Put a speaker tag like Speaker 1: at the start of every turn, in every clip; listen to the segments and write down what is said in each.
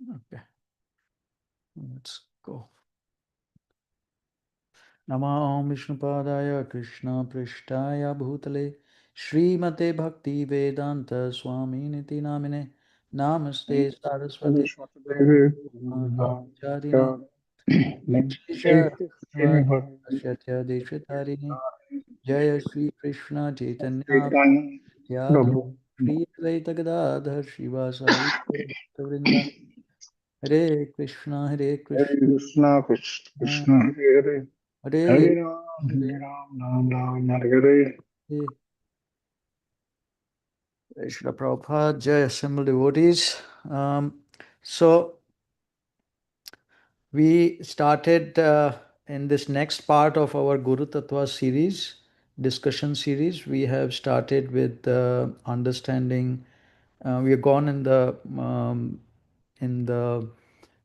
Speaker 1: Okay, let's go. Namah Vishnupadaya Krishna Prishtaya Bhutale Śrīmate Bhakti Vedanta Swami Niti Namine Namaste Saraswati Charine Shrisha Shatya Deshatharini Jaya Shri Krishna Chaitanya Yadava Shri Advaita Gadadhar Shivasari Vrinda Hare Krishna
Speaker 2: Krishna, Krishna, Hare Hare,
Speaker 1: Hare
Speaker 2: Hare Ram, Ram Ram, Hare Hare.
Speaker 1: Hare. Srila Prabhupada, Jai, assembled devotees. So we started in this next part of our Guru Tattva series, discussion series. We have started with understanding. We have gone in the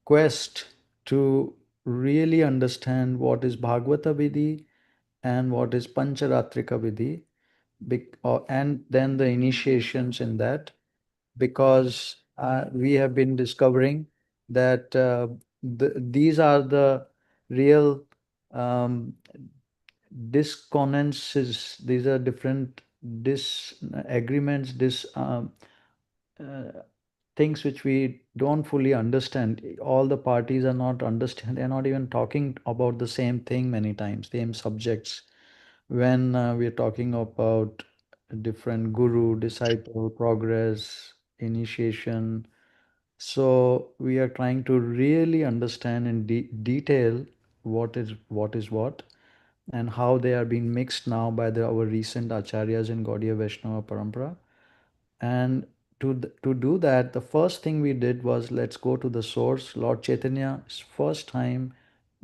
Speaker 1: quest to really understand what is Bhagavata Vidhi and what is Pancharatrika Vidhi, and then the initiations in that, because we have been discovering that these are the real um, disconnances. These are different disagreements, uh, things which we don't fully understand. All the parties are not understand. They're not even talking about the same thing many times, same subjects. When we're talking about different guru, disciple, progress, initiation, so we are trying to really understand in detail what is what, and how they are being mixed now by our recent acharyas in Gaudiya Vaishnava Parampara. And to do that, the first thing we did was, let's go to the source. Lord Chaitanya's first time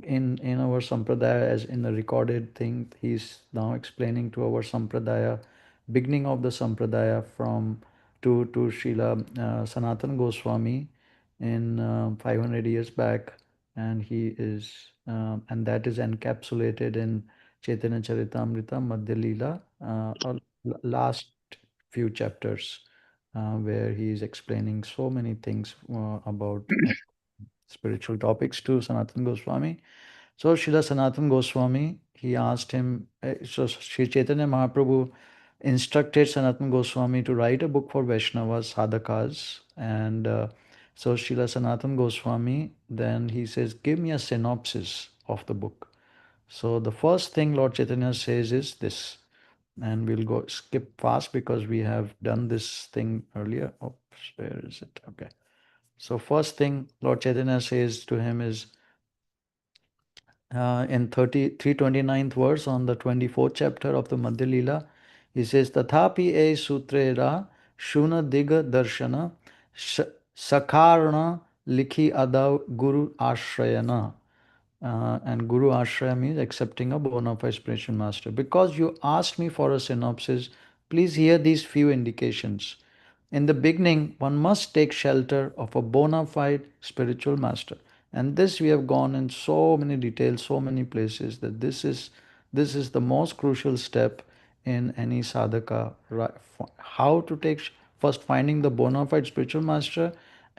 Speaker 1: in our sampradaya, as in the recorded thing, he's now explaining to our sampradaya, beginning of the sampradaya, from to Srila Sanatana Goswami in 500 years back, and he is and that is encapsulated in Chaitanya Charitamrita Madhya Leela, last few chapters, where he is explaining so many things about spiritual topics to Sanatana Goswami. So Srila Sanatana Goswami, he asked him, so Sri Chaitanya Mahaprabhu instructed Sanatana Goswami to write a book for Vaishnavas, sadhakas, and so Srila Sanatana Goswami, then he says, give me a synopsis of the book. So the first thing Lord Chaitanya says is this, and we'll go skip fast because we have done this thing earlier. Oops, where is it? Okay. So first thing Lord Chaitanya says to him is in 329th verse on the 24th chapter of the Madhya Leela, he says, Tathapi e sutrera shuna diga darshana sakarna likhi adav guru ashrayana. And Guru Ashraya means accepting a bona fide spiritual master. Because you asked me for a synopsis, please hear these few indications. In the beginning, one must take shelter of a bona fide spiritual master. And this we have gone in so many details, so many places, that this is the most crucial step in any sadhaka. How to take first finding the bona fide spiritual master,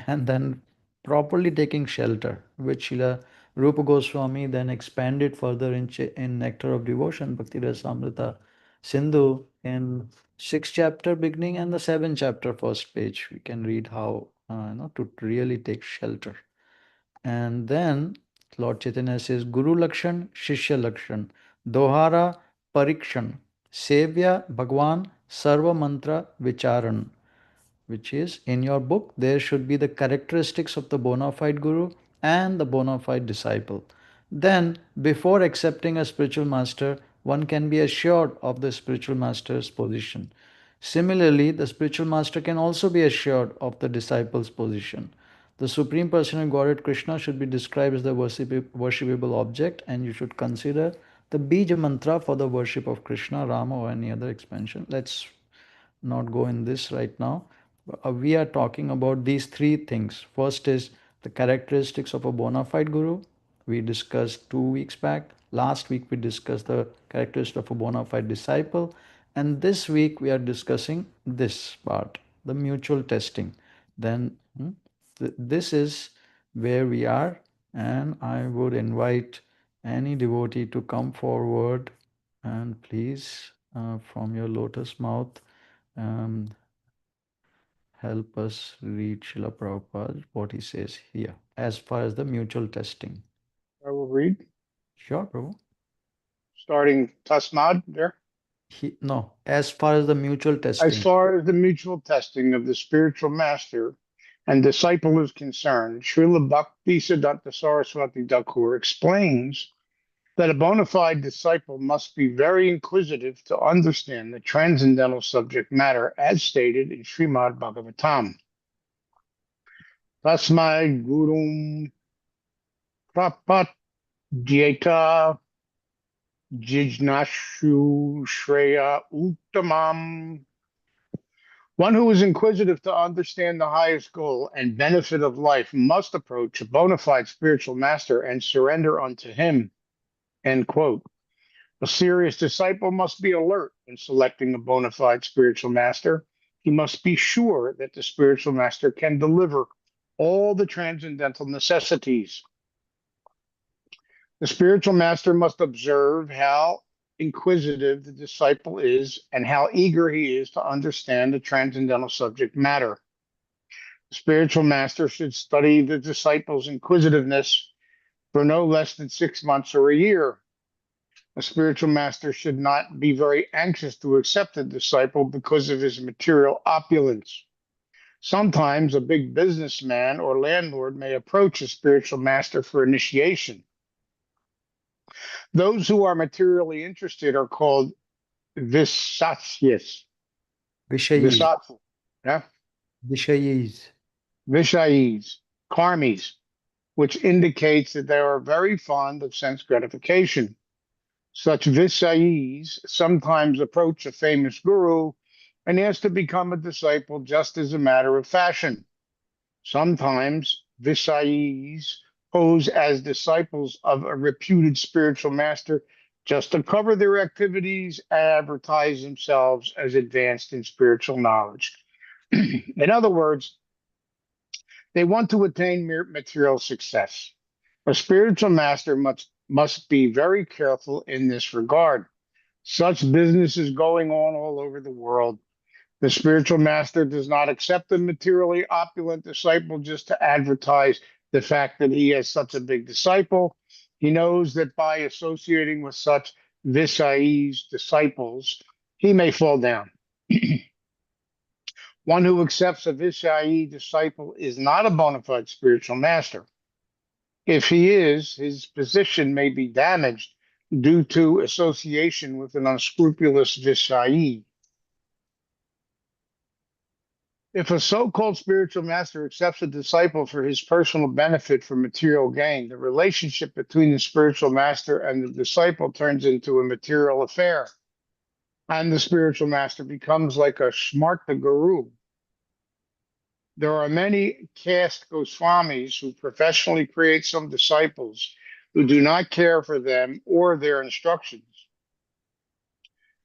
Speaker 1: and then properly taking shelter, which Srila Rupa Goswami then expanded further in Nectar of Devotion, Bhakti Rasamrita Sindhu, in sixth chapter beginning and the seventh chapter first page. We can read how to really take shelter. And then Lord Chaitanya says, Guru Lakshan, Shishya Lakshan, Dohara Parikshan, Sevya Bhagwan, Sarva Mantra Vicharan, which is, in your book, there should be the characteristics of the bona fide guru and the bona fide disciple. Then, before accepting a spiritual master, one can be assured of the spiritual master's position. Similarly, the spiritual master can also be assured of the disciple's position. The Supreme Personality of Godhead Krishna should be described as the worshipable object, and you should consider the Bija mantra for the worship of Krishna, Rama, or any other expansion. Let's not go in this right now. We are talking about these three things. First is the characteristics of a bona fide guru. We discussed 2 weeks back. Last week we discussed the characteristics of a bona fide disciple. And this week we are discussing this part, the mutual testing. Then this is where we are, and I would invite any devotee to come forward and please, from your lotus mouth, um, help us read Srila Prabhupada, what he says here, as far as the mutual testing.
Speaker 2: I will read,
Speaker 1: Sure, Prabhu.
Speaker 2: starting tasmād there.
Speaker 1: No, as far as the mutual
Speaker 2: As
Speaker 1: testing.
Speaker 2: far as the mutual testing of the spiritual master and disciple is concerned, Śrīla Bhaktisiddhānta Sarasvatī Ṭhākura explains that a bona fide disciple must be very inquisitive to understand the transcendental subject matter as stated in Śrīmad-Bhāgavatam. Tasmād guruṁ prapadyeta jijñāsuḥ śreya uttamam. One who is inquisitive to understand the highest goal and benefit of life must approach a bona fide spiritual master and surrender unto him. End quote. A serious disciple must be alert in selecting a bona fide spiritual master. He must be sure that the spiritual master can deliver all the transcendental necessities. The spiritual master must observe how inquisitive the disciple is and how eager he is to understand the transcendental subject matter. The spiritual master should study the disciple's inquisitiveness for no less than 6 months or a year. A spiritual master should not be very anxious to accept a disciple because of his material opulence. Sometimes a big businessman or landlord may approach a spiritual master for initiation. Those who are materially interested are called visasyas.
Speaker 1: Vishayis.
Speaker 2: Visatsu, yeah?
Speaker 1: Vishayis.
Speaker 2: Vishayis, karmis, which indicates that they are very fond of sense gratification. Such Visayis sometimes approach a famous guru and ask to become a disciple just as a matter of fashion. Sometimes Visayis pose as disciples of a reputed spiritual master just to cover their activities and advertise themselves as advanced in spiritual knowledge. In other words, they want to attain material success. A spiritual master must be very careful in this regard. Such business is going on all over the world. The spiritual master does not accept a materially opulent disciple just to advertise the fact that he has such a big disciple. He knows that by associating with such Visayis disciples, he may fall down. One who accepts a Visayi disciple is not a bona fide spiritual master. If he is, his position may be damaged due to association with an unscrupulous Visayi. If a so-called spiritual master accepts a disciple for his personal benefit for material gain, the relationship between the spiritual master and the disciple turns into a material affair, and the spiritual master becomes like a smarta guru. There are many caste Goswamis who professionally create some disciples who do not care for them or their instructions.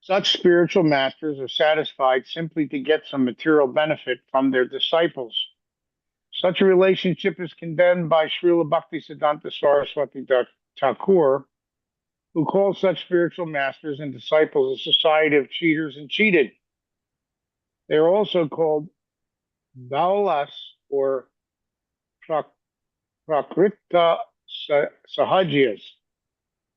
Speaker 2: Such spiritual masters are satisfied simply to get some material benefit from their disciples. Such a relationship is condemned by Śrīla Bhaktisiddhānta Sarasvatī Ṭhākura, who calls such spiritual masters and disciples a society of cheaters and cheated. They are also called Daulas or prakrita sahajias.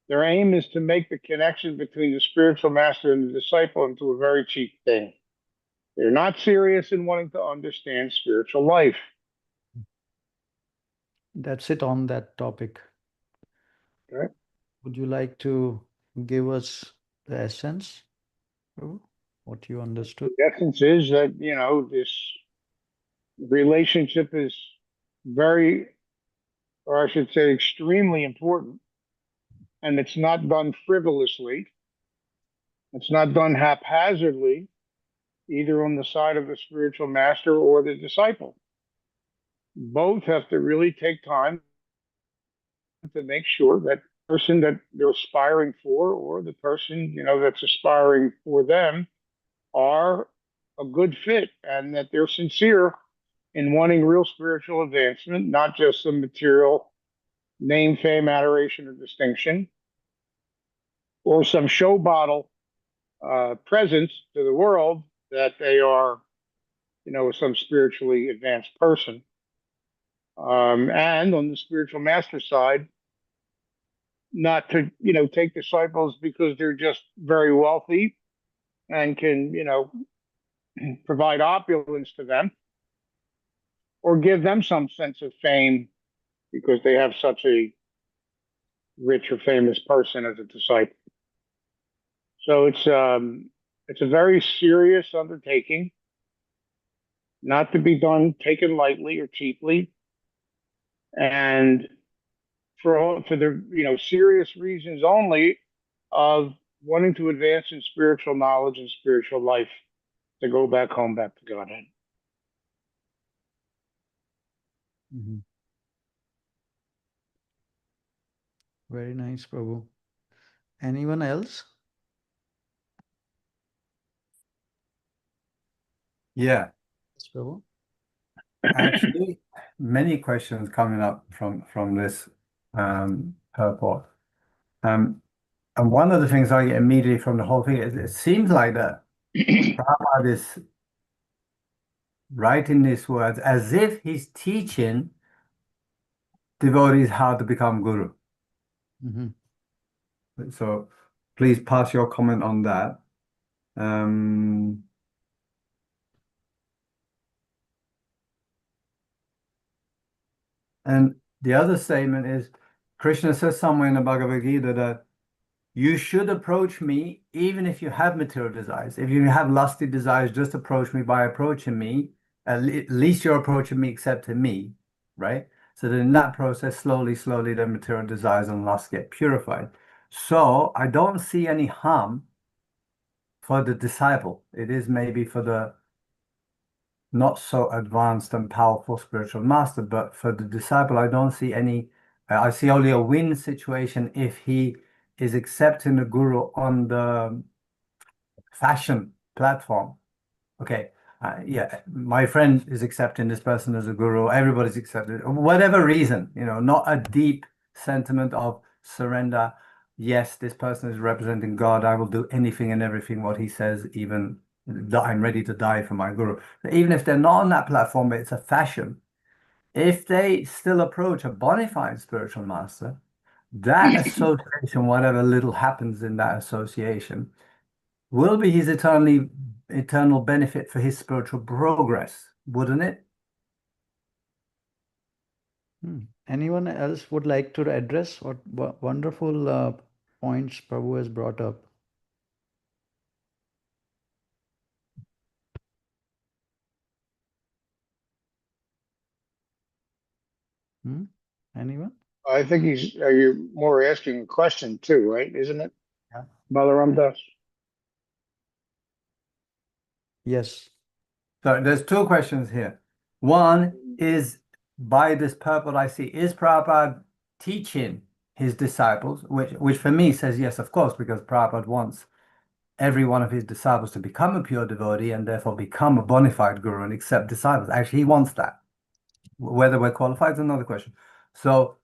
Speaker 2: Their aim is to make the connection between the spiritual master and the disciple into a very cheap thing. They're not serious in wanting to understand spiritual life.
Speaker 1: That's it on that topic.
Speaker 2: Okay.
Speaker 1: Would you like to give us the essence, Prabhu? What you understood?
Speaker 2: The essence is that, this relationship is very, or I should say, extremely important. And it's not done frivolously. It's not done haphazardly, either on the side of the spiritual master or the disciple. Both have to really take time to make sure that the person that they're aspiring for or the person, that's aspiring for them are a good fit and that they're sincere in wanting real spiritual advancement, not just some material name, fame, adoration, or distinction, or some show bottle presence to the world that they are, some spiritually advanced person. And on the spiritual master side, not to, take disciples because they're just very wealthy and can, provide opulence to them, or give them some sense of fame because they have such a rich or famous person as a disciple. So it's a very serious undertaking, not to be taken lightly or cheaply, and for the serious reasons only of wanting to advance in spiritual knowledge and spiritual life, to go back home, back to Godhead.
Speaker 1: Mm-hmm. Very nice, Prabhu. Anyone else?
Speaker 3: Yeah,
Speaker 1: Yes, Prabhu.
Speaker 3: actually, many questions coming up from this purport. And one of the things I get immediately from the whole thing is it seems like that Prabhupada is writing these words as if he's teaching devotees how to become guru.
Speaker 1: Mm-hmm.
Speaker 3: So please pass your comment on that. And the other statement is, Krishna says somewhere in the Bhagavad Gita that you should approach me even if you have material desires. If you have lusty desires, just approach me by approaching me. At least you're approaching me, accepting me, right? So that in that process, slowly, the material desires and lust get purified. So I don't see any harm for the disciple. It is maybe for the not so advanced and powerful spiritual master, but for the disciple, I don't see any. I see only a win situation if he is accepting the guru on the fashion platform. Okay, yeah, my friend is accepting this person as a guru. Everybody's accepted, whatever reason, not a deep sentiment of surrender. Yes, this person is representing God. I will do anything and everything what he says, even that I'm ready to die for my guru. Even if they're not on that platform, but it's a fashion. If they still approach a bona fide spiritual master, that association, whatever little happens in that association, will be his eternal benefit for his spiritual progress, wouldn't it?
Speaker 1: Anyone else would like to address what wonderful points Prabhu has brought up? Anyone?
Speaker 2: I think you're more asking a question too, right? Isn't it?
Speaker 3: Yeah.
Speaker 2: Balaram Das?
Speaker 1: Yes.
Speaker 3: So there's two questions here. One is, by this purport I see, is Prabhupada teaching his disciples, which for me says yes, of course, because Prabhupada wants every one of his disciples to become a pure devotee and therefore become a bona fide guru and accept disciples. Actually, he wants that. Whether we're qualified is another question. So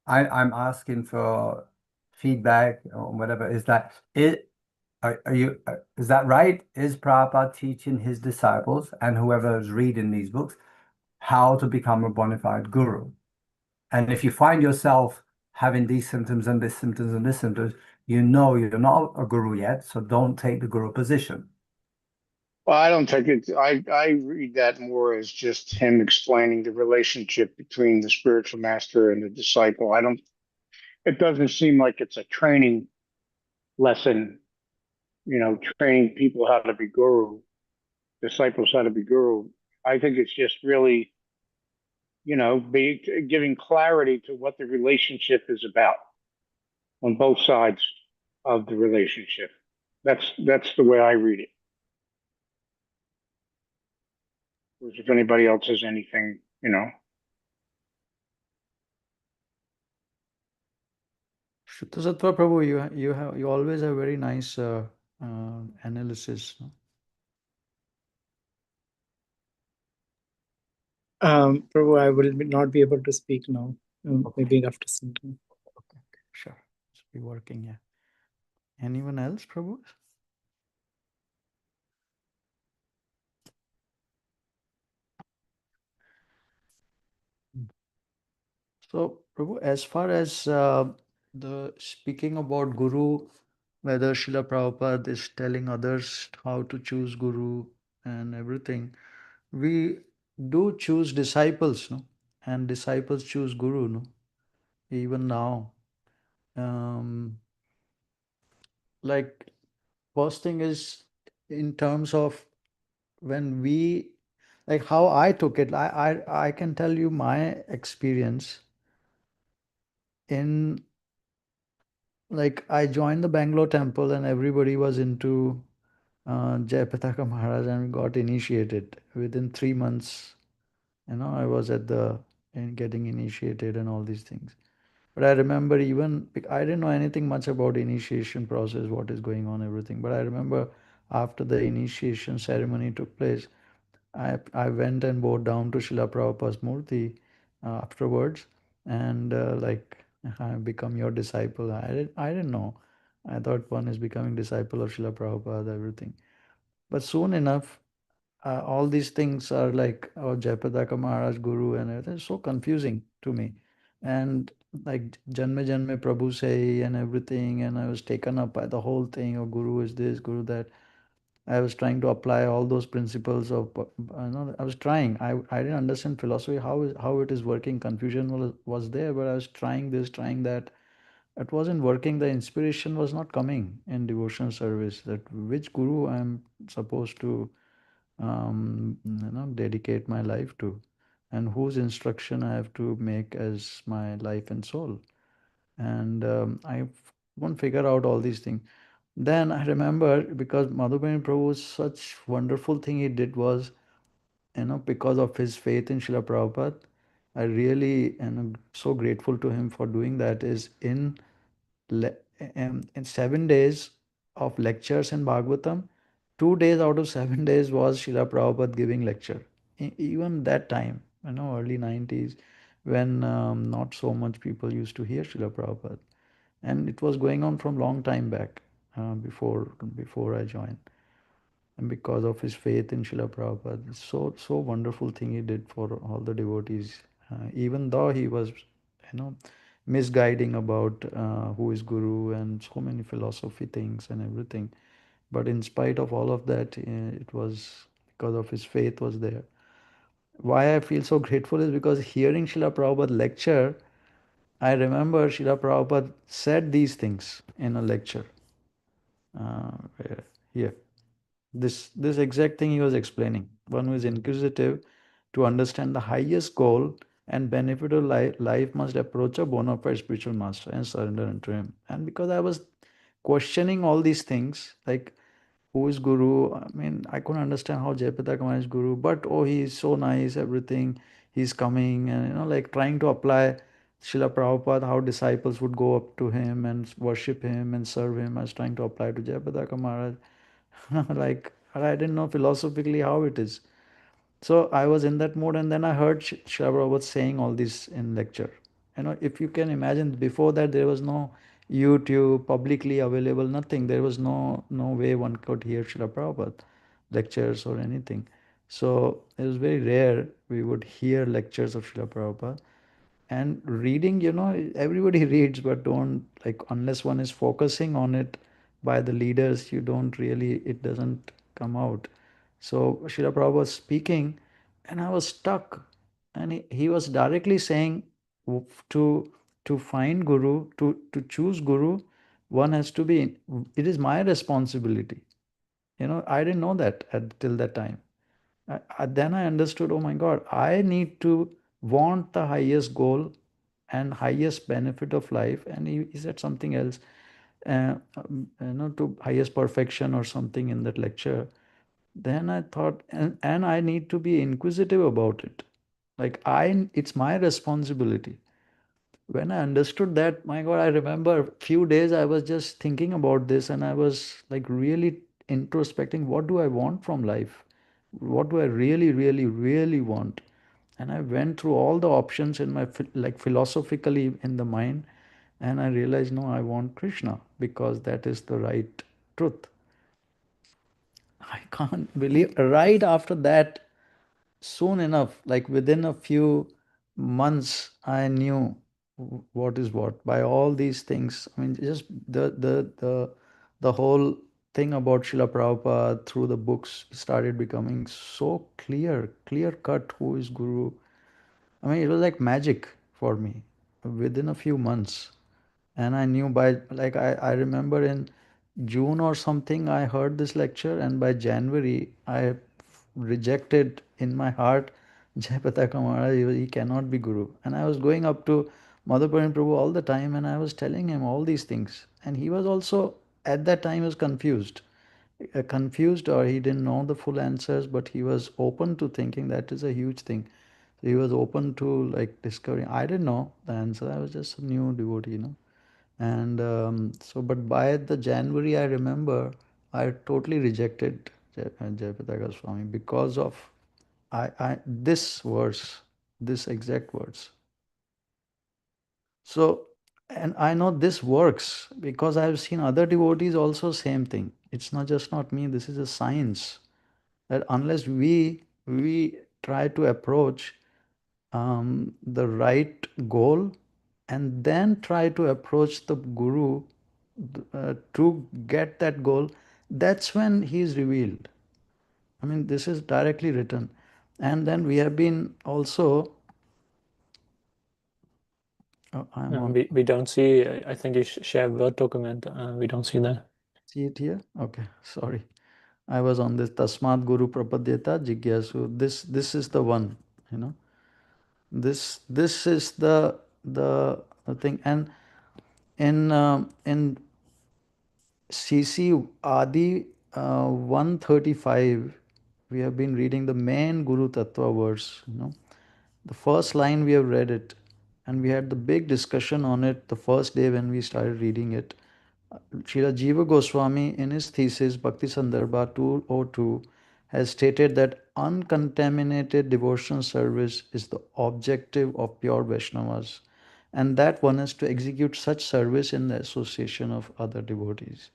Speaker 3: I'm asking for feedback or whatever. Is that is that right? Is Prabhupada teaching his disciples and whoever is reading these books how to become a bona fide guru? And if you find yourself having these symptoms and this symptoms and this symptoms, you're not a guru yet, so don't take the guru position.
Speaker 2: Well, I don't take it. I read that more as just him explaining the relationship between the spiritual master and the disciple. It doesn't seem like it's a training lesson, training people how to be guru, disciples how to be guru. I think it's just really, giving clarity to what the relationship is about on both sides of the relationship. That's the way I read it. If anybody else has anything,
Speaker 1: Shuddha Prabhu, you always have very nice analysis.
Speaker 4: Prabhu, I will not be able to speak now.
Speaker 1: Okay.
Speaker 4: Maybe after some time.
Speaker 1: Okay, sure. It's be working, yeah. Anyone else, Prabhu? So, Prabhu, as far as the speaking about Guru, whether Srila Prabhupada is telling others how to choose Guru and everything, we do choose disciples, no? And disciples choose Guru, no? Even now. Like, first thing is in terms of when we, like how I took it, I can tell you my experience in, like, I joined the Bangalore temple and everybody was into Jayapataka Maharaj and got initiated within 3 months. I was at in getting initiated and all these things. But I remember I didn't know anything much about initiation process, what is going on, everything. But I remember after the initiation ceremony took place, I went and bowed down to Srila Prabhupada's Murti afterwards, and I have become your disciple. I didn't know. I thought one is becoming disciple of Srila Prabhupada, everything. But soon enough, all these things are like, oh, Jayapataka Maharaj Guru and everything. It's so confusing to me. And like Janme Janme Prabhu say and everything, and I was taken up by the whole thing of Guru is this, Guru that. I was trying to apply all those principles of, I was trying. I didn't understand philosophy, how it is working. Confusion was there, but I was trying this, trying that. It wasn't working. The inspiration was not coming in devotional service. That which guru I'm supposed to, dedicate my life to, and whose instruction I have to make as my life and soul. And I won't figure out all these things. Then I remember, because Madhubani Prabhu, such wonderful thing he did was, because of his faith in Srila Prabhupada, I really am so grateful to him for doing that. Is in 7 days of lectures in Bhagavatam, 2 days out of 7 days was Srila Prabhupada giving lecture. Even that time, early 90s, when not so much people used to hear Srila Prabhupada. And it was going on from long time back, before I joined. And because of his faith in Srila Prabhupada, so wonderful thing he did for all the devotees. Even though he was, misguiding about who is Guru and so many philosophy things and everything. But in spite of all of that, it was because of his faith was there. Why I feel so grateful is because hearing Srila Prabhupada lecture, I remember Srila Prabhupada said these things in a lecture. Here, this exact thing he was explaining. One who is inquisitive to understand the highest goal and benefit of life must approach a bona fide spiritual master and surrender unto him. And because I was questioning all these things, like who is Guru? I mean, I couldn't understand how Jayapataka Maharaj is Guru, but oh, he is so nice, everything. He's coming and, like trying to apply Srila Prabhupada, how disciples would go up to him and worship him and serve him. I was trying to apply to Jayapataka Maharaj. Like, I didn't know philosophically how it is. So I was in that mode, and then I heard Srila Prabhupada saying all this in lecture. If you can imagine, before that there was no YouTube publicly available, nothing. There was no way one could hear Srila Prabhupada lectures or anything. So it was very rare we would hear lectures of Srila Prabhupada. And reading, everybody reads, but don't, like, unless one is focusing on it by the leaders, you don't really, it doesn't come out. So Srila Prabhupada was speaking, and I was stuck. And he was directly saying, to find Guru, to choose Guru, one has to be, it is my responsibility. I didn't know that till that time. Then I understood, oh my God, I need to want the highest goal and highest benefit of life. And he said something else, to highest perfection or something in that lecture. Then I thought, and I need to be inquisitive about it. Like, it's my responsibility. When I understood that, my God, I remember a few days I was just thinking about this, and I was like really introspecting, what do I want from life? What do I really, really, really want? And I went through all the options in my like philosophically in the mind, and I realized, no, I want Krishna because that is the right truth. I can't believe right after that, soon enough, like within a few months, I knew what is what by all these things. I mean, just the whole thing about Srila Prabhupada through the books started becoming so clear cut who is Guru. I mean, it was like magic for me within a few months. And I knew by, like, I remember in June or something, I heard this lecture, and by January, I rejected in my heart Jayapataka Maharaj, he cannot be Guru. And I was going up to Madhya Prabhu all the time, and I was telling him all these things. And he was also, at that time, was confused, or he didn't know the full answers, but he was open to thinking that is a huge thing. So he was open to like discovering. I didn't know the answer. I was just a new devotee. And so, but by the January, I remember I totally rejected Jayapataka Swami because of this verse, this exact words. So, and I know this works because I've seen other devotees also same thing. It's not me. This is a science that unless we try to approach the right goal and then try to approach the guru to get that goal, that's when he is revealed. I mean, this is directly written. And then we have been also I'm on.
Speaker 5: We don't see. I think you share Word document. We don't see that.
Speaker 1: See it here? Okay, sorry. I was on this tasmād guru prapadyeta jijñāsuḥ. This is the one, you know. This is the thing. And in CC Adi 135, we have been reading the main Guru Tattva verse. The first line we have read it, and we had the big discussion on it the first day when we started reading it. Srila Jiva Goswami, in his thesis Bhakti Sandarbha 202, has stated that uncontaminated devotional service is the objective of pure Vaishnavas, and that one is to execute such service in the association of other devotees.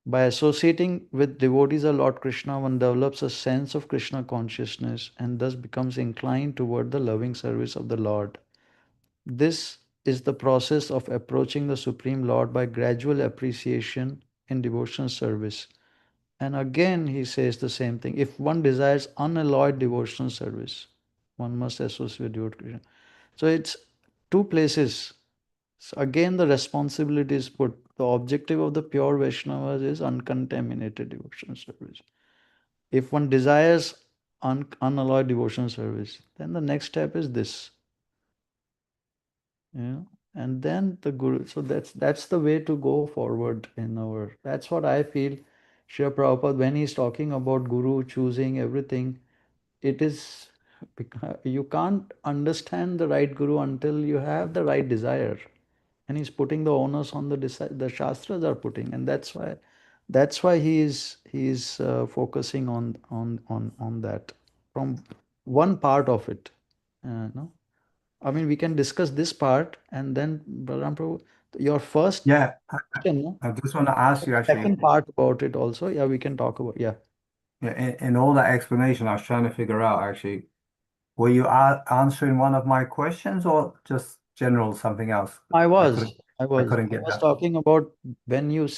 Speaker 1: By associating with devotees of Lord Krishna, one develops a sense of Krishna consciousness and thus becomes inclined toward the loving service of the Lord. This is the process of approaching the Supreme Lord by gradual appreciation in devotional service. And again, he says the same thing. If one desires unalloyed devotional service, one must associate with Krishna. So it's two places. So again, the responsibility is put. The objective of the pure Vaishnavas is uncontaminated devotional service. If one desires unalloyed devotional service, then the next step is this. And then the Guru. So that's the way to go forward in our. That's what I feel. Srila Prabhupada, when he's talking about Guru choosing everything, it is you can't understand the right Guru until you have the right desire. And he's putting the onus on the Shastras are putting, and that's why he is focusing on that from one part of it. No, I mean we can discuss this part, and then Balaram Prabhu, your first
Speaker 3: Yeah,
Speaker 1: question,
Speaker 3: I just want to ask you actually.
Speaker 1: second part about it also. Yeah, we can talk about. Yeah.
Speaker 3: In all that explanation, I was trying to figure out actually, were you answering one of my questions or just general something else?
Speaker 1: I was
Speaker 3: couldn't get that.
Speaker 1: talking about when you were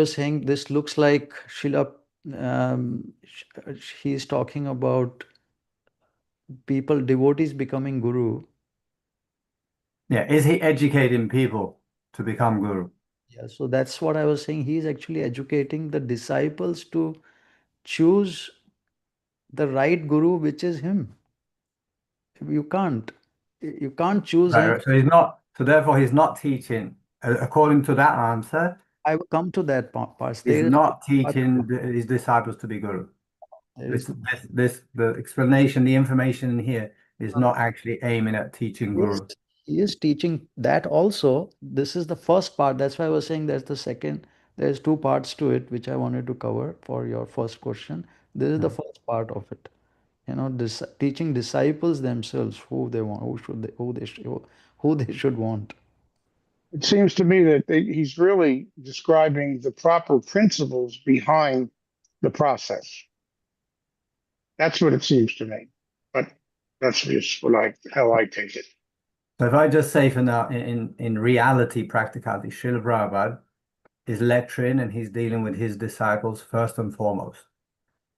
Speaker 1: saying this looks like Srila, he's talking about people, devotees becoming guru.
Speaker 3: Yeah, is he educating people to become guru?
Speaker 1: Yeah, so that's what I was saying. He's actually educating the disciples to choose the right guru, which is him. You can't choose him.
Speaker 3: Right, so he's not. So therefore, he's not teaching. According to that answer,
Speaker 1: I will come to that part.
Speaker 3: he's not teaching his disciples to be guru. The explanation, the information in here is not actually aiming at teaching guru.
Speaker 1: He is teaching that also. This is the first part. That's why I was saying there's the second. There's two parts to it, which I wanted to cover for your first question. This is the first part of it. teaching disciples themselves who they want, who they should want.
Speaker 2: It seems to me that he's really describing the proper principles behind the process. That's what it seems to me. But that's just how I take it.
Speaker 3: So if I just say for now, in reality, practicality, Śrīla Prabhupada is lecturing and he's dealing with his disciples first and foremost.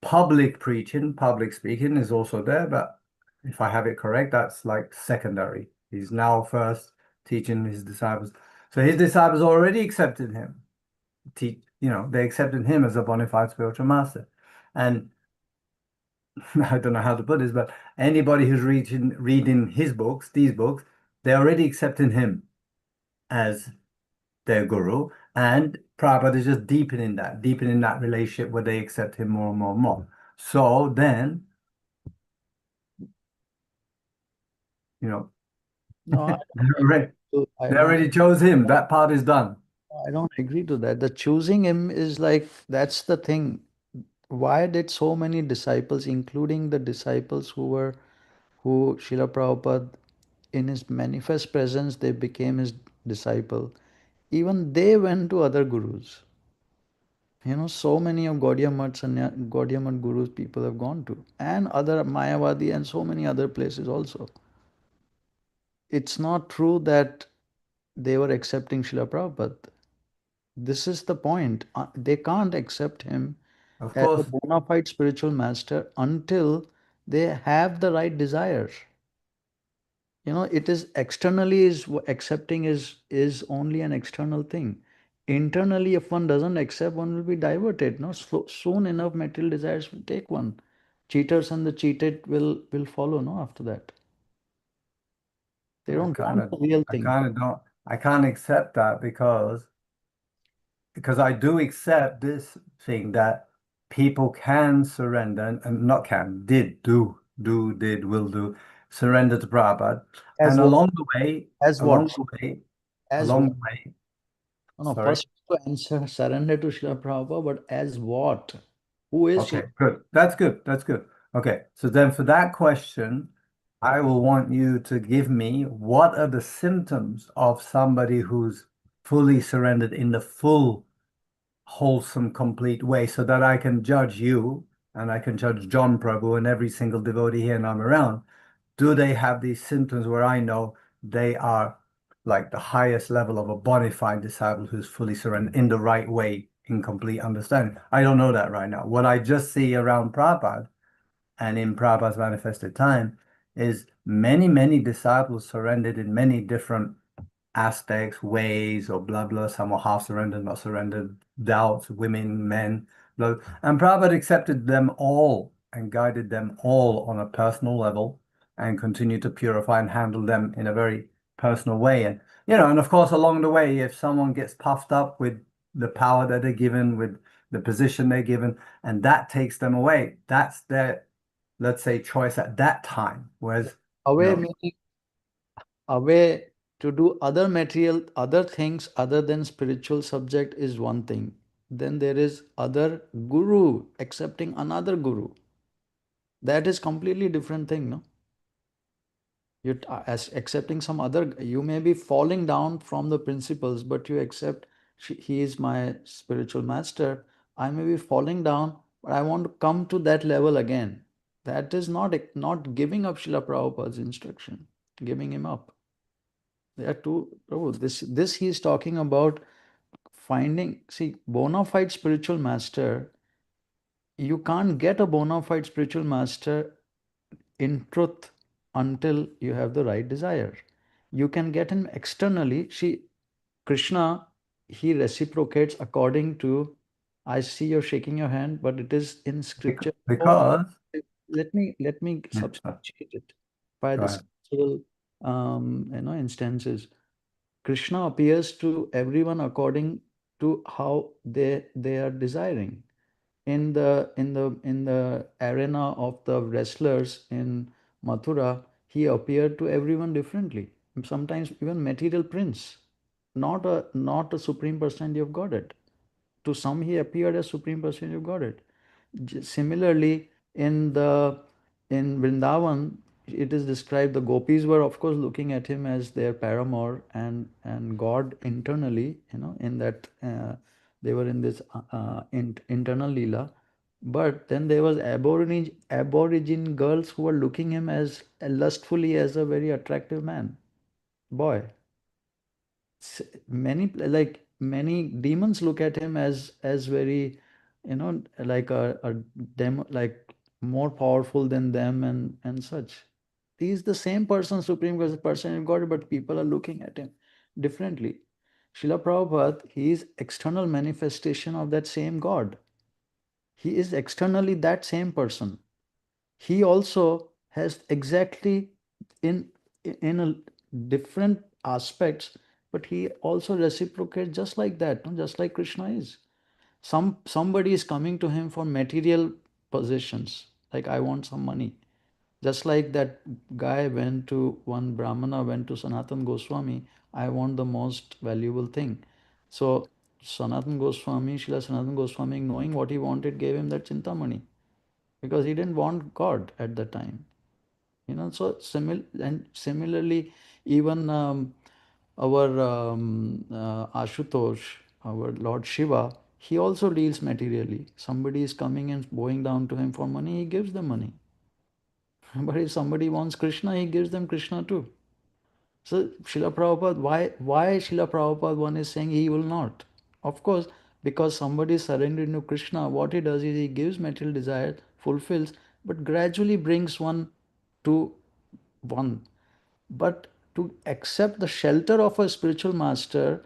Speaker 3: Public preaching, public speaking is also there, but if I have it correct, that's like secondary. He's now first teaching his disciples. So his disciples already accepted him. They accepted him as a bona fide spiritual master. And I don't know how to put this, but anybody who's reading his books, these books, they're already accepting him as their guru. And Prabhupada is just deepening that relationship where they accept him more and more and more. So then,
Speaker 1: No,
Speaker 3: they already chose him. That part is done.
Speaker 1: I don't agree to that. The choosing him is like, that's the thing. Why did so many disciples, including the disciples who Srila Prabhupada, in his manifest presence, they became his disciple. Even they went to other gurus. So many of Gaudiya Math gurus people have gone to, and other Mayavadi and so many other places also. It's not true that they were accepting Srila Prabhupada. This is the point. They can't accept him
Speaker 3: Of
Speaker 1: as a
Speaker 3: course.
Speaker 1: bona fide spiritual master until they have the right desire. It is externally accepting is only an external thing. Internally, if one doesn't accept, one will be diverted. Soon enough, material desires will take one. Cheaters and the cheated will follow. After that, they don't want the real thing.
Speaker 3: I can't accept that because I do accept this thing that people can surrender and not can, did, will do, surrender to Prabhupada. And along the way,
Speaker 1: No,
Speaker 3: sorry?
Speaker 1: first to answer surrender to Srila Prabhupada, but as what? Who is
Speaker 3: Okay, good. That's good. Okay, so then for that question, I will want you to give me what are the symptoms of somebody who's fully surrendered in the full, wholesome, complete way, so that I can judge you and I can judge John Prabhu and every single devotee here and I'm around. Do they have these symptoms where I know they are like the highest level of a bona fide disciple who's fully surrendered in the right way, in complete understanding? I don't know that right now. What I just see around Prabhupada and in Prabhupada's manifested time is many, many disciples surrendered in many different aspects, ways, or blah, blah. Some were half surrendered, not surrendered, doubts, women, men, blah. And Prabhupada accepted them all and guided them all on a personal level and continued to purify and handle them in a very personal way. And, and of course, along the way, if someone gets puffed up with the power that they're given, with the position they're given, and that takes them away, that's their, let's say, choice at that time. Whereas
Speaker 1: meaning away to do other things other than spiritual subject is one thing. Then there is other guru, accepting another guru. That is completely different thing, no? You're as accepting some other, you may be falling down from the principles, but you accept he is my spiritual master. I may be falling down, but I want to come to that level again. That is not giving up Srila Prabhupada's instruction, giving him up. There are two. This he is talking about finding. See, bona fide spiritual master. You can't get a bona fide spiritual master in truth until you have the right desire. You can get him externally. See, Krishna, he reciprocates according to. I see you're shaking your hand, but it is in scripture.
Speaker 3: because
Speaker 1: Let me substantiate it by the scriptural instances. Krishna appears to everyone according to how they are desiring. In the arena of the wrestlers in Mathura, he appeared to everyone differently. Sometimes even material prince, not a supreme personality of Godhead. To some, he appeared as supreme personality of Godhead. Similarly, in the in Vrindavan, it is described the gopis were of course looking at him as their paramour and God internally, in that they were in this internal lila. But then there was aborigine girls who were looking him as lustfully as a very attractive man, boy. Many demons look at him as very, like a demo, like more powerful than them and such. He is the same person, Supreme Person God, but people are looking at him differently. Srila Prabhupada, he is external manifestation of that same God. He is externally that same person. He also has exactly in a different aspects, but he also reciprocates just like that, just like Krishna is. Somebody is coming to him for material possessions, like I want some money. Just like that guy went to one Brahmana, went to Sanatan Goswami, I want the most valuable thing. So Sanatan Goswami, Srila Sanatan Goswami, knowing what he wanted, gave him that Chintamani because he didn't want God at the time. So similarly, even our Ashutosh, our Lord Shiva, he also deals materially. Somebody is coming and bowing down to him for money, he gives them money. But if somebody wants Krishna, he gives them Krishna too. So Srila Prabhupada, why Srila Prabhupada one is saying he will not? Of course, because somebody is surrendering to Krishna, what he does is he gives material desire, fulfills, but gradually brings one to one. But to accept the shelter of a spiritual master,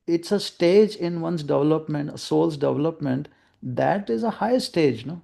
Speaker 1: it's a stage in one's development, a soul's development. That is a high stage, no?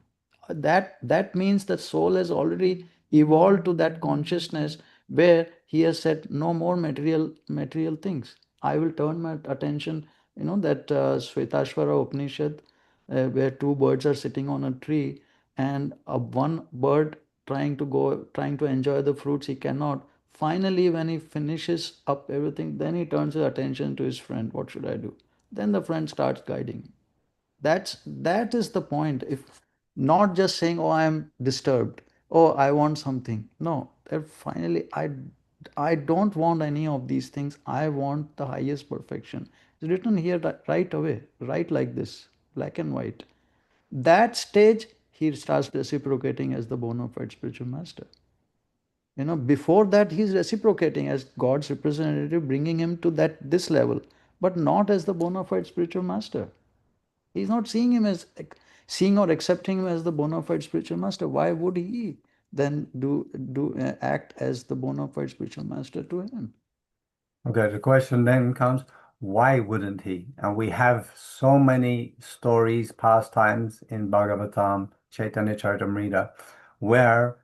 Speaker 1: That means that soul has already evolved to that consciousness where he has said no more material things. I will turn my attention, that Shvetashvara Upanishad, where two birds are sitting on a tree, and one bird trying to enjoy the fruits, he cannot. Finally, when he finishes up everything, then he turns his attention to his friend. What should I do? Then the friend starts guiding. That is the point. If not just saying, "Oh, I am disturbed. Oh, I want something." No, that finally, I don't want any of these things. I want the highest perfection. It's written here right away, right like this, black and white. That stage, he starts reciprocating as the bona fide spiritual master. Before that, he's reciprocating as God's representative, bringing him to this level, but not as the bona fide spiritual master. He's not seeing or accepting him as the bona fide spiritual master. Why would he then act as the bona fide spiritual master to him?
Speaker 3: Okay, the question then comes, why wouldn't he? And we have so many stories, pastimes in Bhagavatam, Chaitanya Charitamrita, where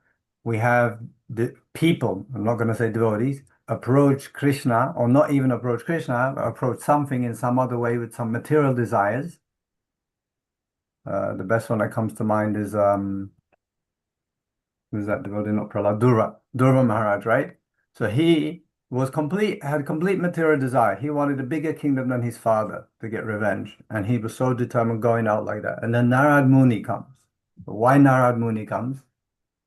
Speaker 3: we have the people, I'm not going to say devotees, approach Krishna, or not even approach Krishna, approach something in some other way with some material desires. The best one that comes to mind is, who's that devotee? Not Prahlad, Durva Maharaj, right? So he had complete material desire. He wanted a bigger kingdom than his father to get revenge. And he was so determined going out like that. And then Narad Muni comes. Why Narad Muni comes?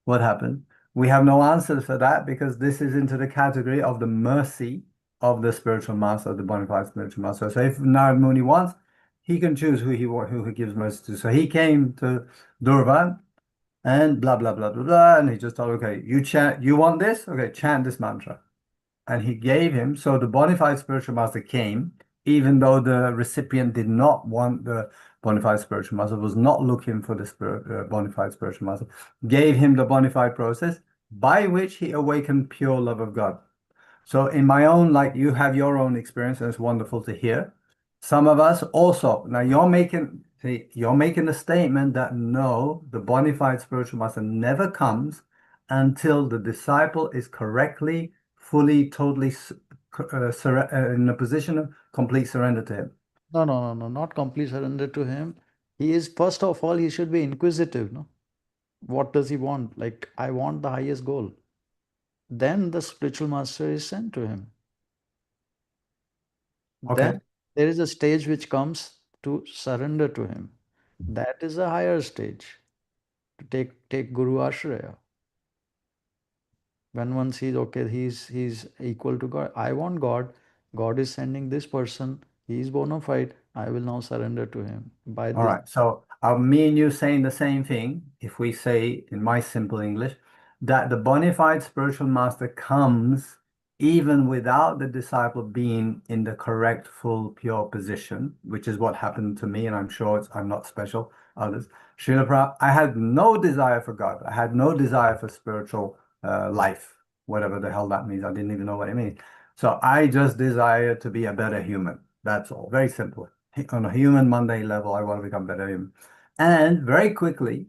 Speaker 3: What happened? We have no answer for that because this is into the category of the mercy of the spiritual master, the bona fide spiritual master. So if Narad Muni wants, he can choose who he gives mercy to. So he came to Durva and blah, blah, blah, blah, blah. And he just told, okay, you want this? Okay, chant this mantra. And he gave him, so the bona fide spiritual master came, even though the recipient did not want the bona fide spiritual master, was not looking for the bona fide spiritual master, gave him the bona fide process by which he awakened pure love of God. So in my own, like you have your own experience, and it's wonderful to hear. Some of us also, now you're making a statement that no, the bona fide spiritual master never comes until the disciple is correctly, fully, totally in a position of complete surrender to him.
Speaker 1: No, not complete surrender to him. He is, first of all, he should be inquisitive, no? What does he want? Like, I want the highest goal. Then the spiritual master is sent to him.
Speaker 3: Okay.
Speaker 1: Then there is a stage which comes to surrender to him. That is a higher stage, to take Guru Ashreya. When one sees, okay, he's equal to God, I want God, God is sending this person, he is bona fide, I will now surrender to him by
Speaker 3: All
Speaker 1: this.
Speaker 3: right. So are me and you saying the same thing if we say in my simple English that the bona fide spiritual master comes even without the disciple being in the correct, full, pure position, which is what happened to me, and I'm sure I'm not special, others. Srila Prabhupada, I had no desire for God. I had no desire for spiritual life, whatever the hell that means. I didn't even know what it means. So I just desired to be a better human. That's all. Very simple. On a human mundane level, I want to become better human. And very quickly,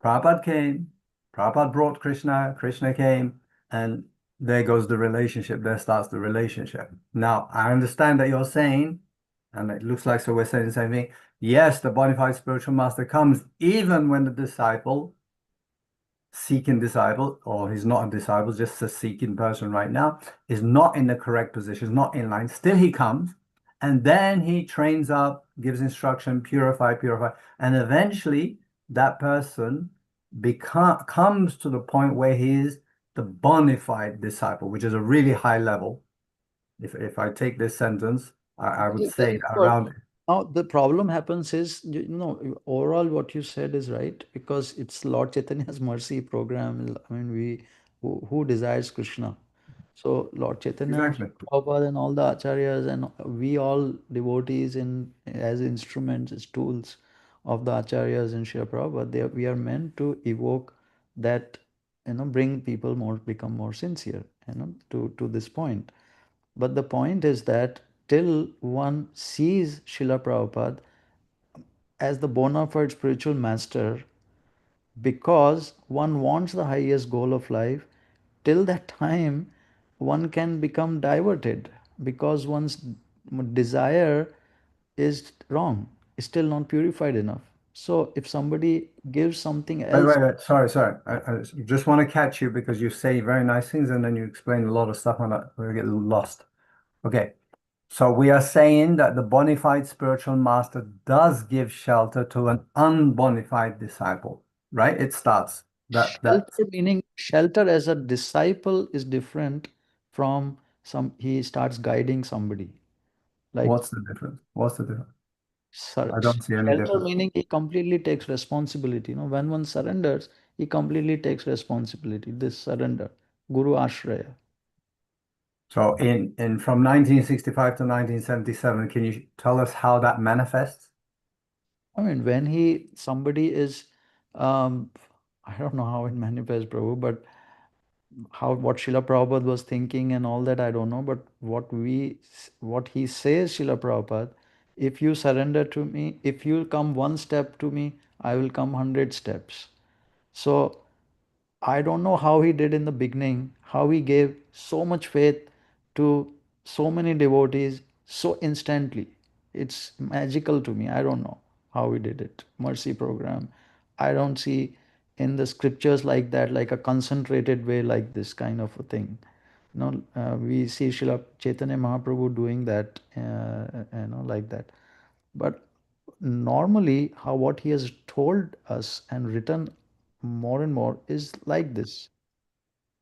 Speaker 3: Prabhupada came, Prabhupada brought Krishna, Krishna came, and there goes the relationship. There starts the relationship. Now, I understand that you're saying, and it looks like so we're saying the same thing. Yes, the bona fide spiritual master comes even when the disciple, seeking disciple, or he's not a disciple, just a seeking person right now, is not in the correct position, is not in line. Still he comes, and then he trains up, gives instruction, purify, and eventually that person comes to the point where he is the bona fide disciple, which is a really high level. If I take this sentence, I would say around.
Speaker 1: Now, the problem happens is, overall what you said is right, because it's Lord Chaitanya's mercy program. I mean, who desires Krishna? So Lord Chaitanya,
Speaker 3: Exactly.
Speaker 1: Prabhupada and all the acharyas and we all devotees as instruments, as tools of the acharyas and Srila Prabhupada, we are meant to evoke that, bring people become more sincere, to this point. But the point is that till one sees Srila Prabhupada as the bona fide spiritual master, because one wants the highest goal of life, till that time one can become diverted because one's desire is wrong, is still not purified enough. So if somebody gives something else.
Speaker 3: Wait. Sorry. I just want to catch you because you say very nice things and then you explain a lot of stuff and we get lost. Okay. So we are saying that the bona fide spiritual master does give shelter to an unbona fide disciple, right? It starts that
Speaker 1: Meaning shelter as a disciple is different from he starts guiding somebody. Like,
Speaker 3: what's the difference? I don't see any
Speaker 1: shelter
Speaker 3: difference.
Speaker 1: meaning he completely takes responsibility. When one surrenders, he completely takes responsibility. This surrender, Guru Ashraya.
Speaker 3: So in from 1965 to 1977, can you tell us how that manifests?
Speaker 1: I mean, when somebody is, I don't know how it manifests, Prabhu, but what Srila Prabhupada was thinking and all that, I don't know. But what he says, Srila Prabhupada, if you surrender to me, if you come one step to me, I will come 100 steps. So I don't know how he did in the beginning, how he gave so much faith to so many devotees so instantly. It's magical to me. I don't know how he did it. Mercy program. I don't see in the scriptures like that, like a concentrated way, like this kind of a thing. We see Srila Chaitanya Mahaprabhu doing that, like that. But normally, what he has told us and written more and more is like this,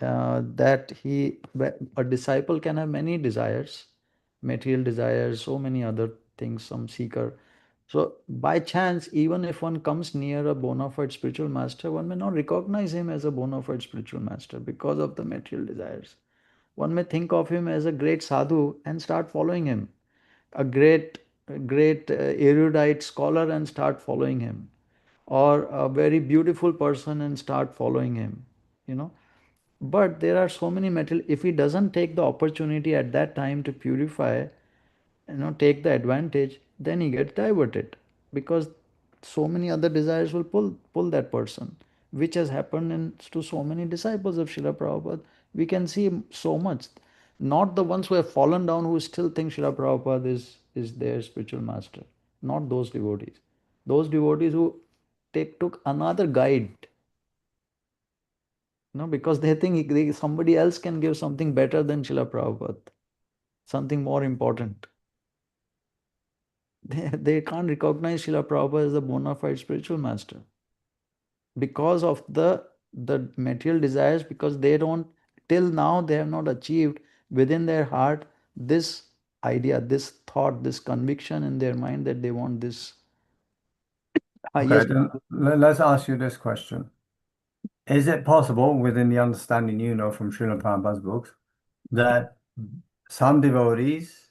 Speaker 1: that a disciple can have many desires, material desires, so many other things, some seeker. So by chance, even if one comes near a bona fide spiritual master, one may not recognize him as a bona fide spiritual master because of the material desires. One may think of him as a great sadhu and start following him, a great erudite scholar and start following him, or a very beautiful person and start following him, you know but there are so many material. If he doesn't take the opportunity at that time to purify, take the advantage, then he gets diverted, because so many other desires will pull that person, which has happened to so many disciples of Srila Prabhupada. We can see so much. Not the ones who have fallen down, who still think Srila Prabhupada is their spiritual master. Not those devotees. Those devotees who took another guide, because they think somebody else can give something better than Srila Prabhupada, something more important. They can't recognize Srila Prabhupada as the bona fide spiritual master because of the material desires, because they don't till now they have not achieved within their heart this idea, this thought, this conviction in their mind that they want this
Speaker 3: Okay,
Speaker 1: highest.
Speaker 3: then let's ask you this question. Is it possible, within the understanding you know from Srila Prabhupada's books, that some devotees,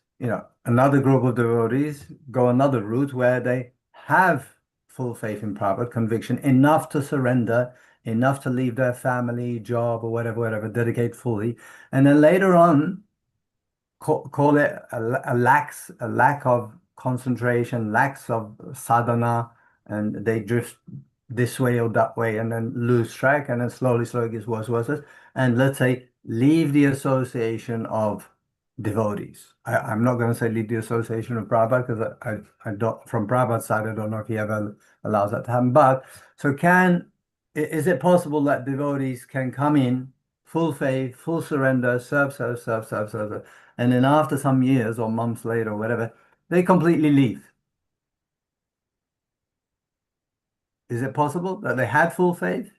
Speaker 3: another group of devotees go another route where they have full faith in Prabhupada, conviction, enough to surrender, enough to leave their family, job, or whatever, dedicate fully, and then later on call it a lack of concentration, lacks of sadhana, and they drift this way or that way and then lose track, and then slowly gets worse. And let's say leave the association of devotees. I'm not going to say leave the association of Prabhupada, because I don't, from Prabhupada's side, I don't know if he ever allows that to happen. But so is it possible that devotees can come in full faith, full surrender, serve, and then after some years or months later or whatever, they completely leave? Is it possible that they had full faith,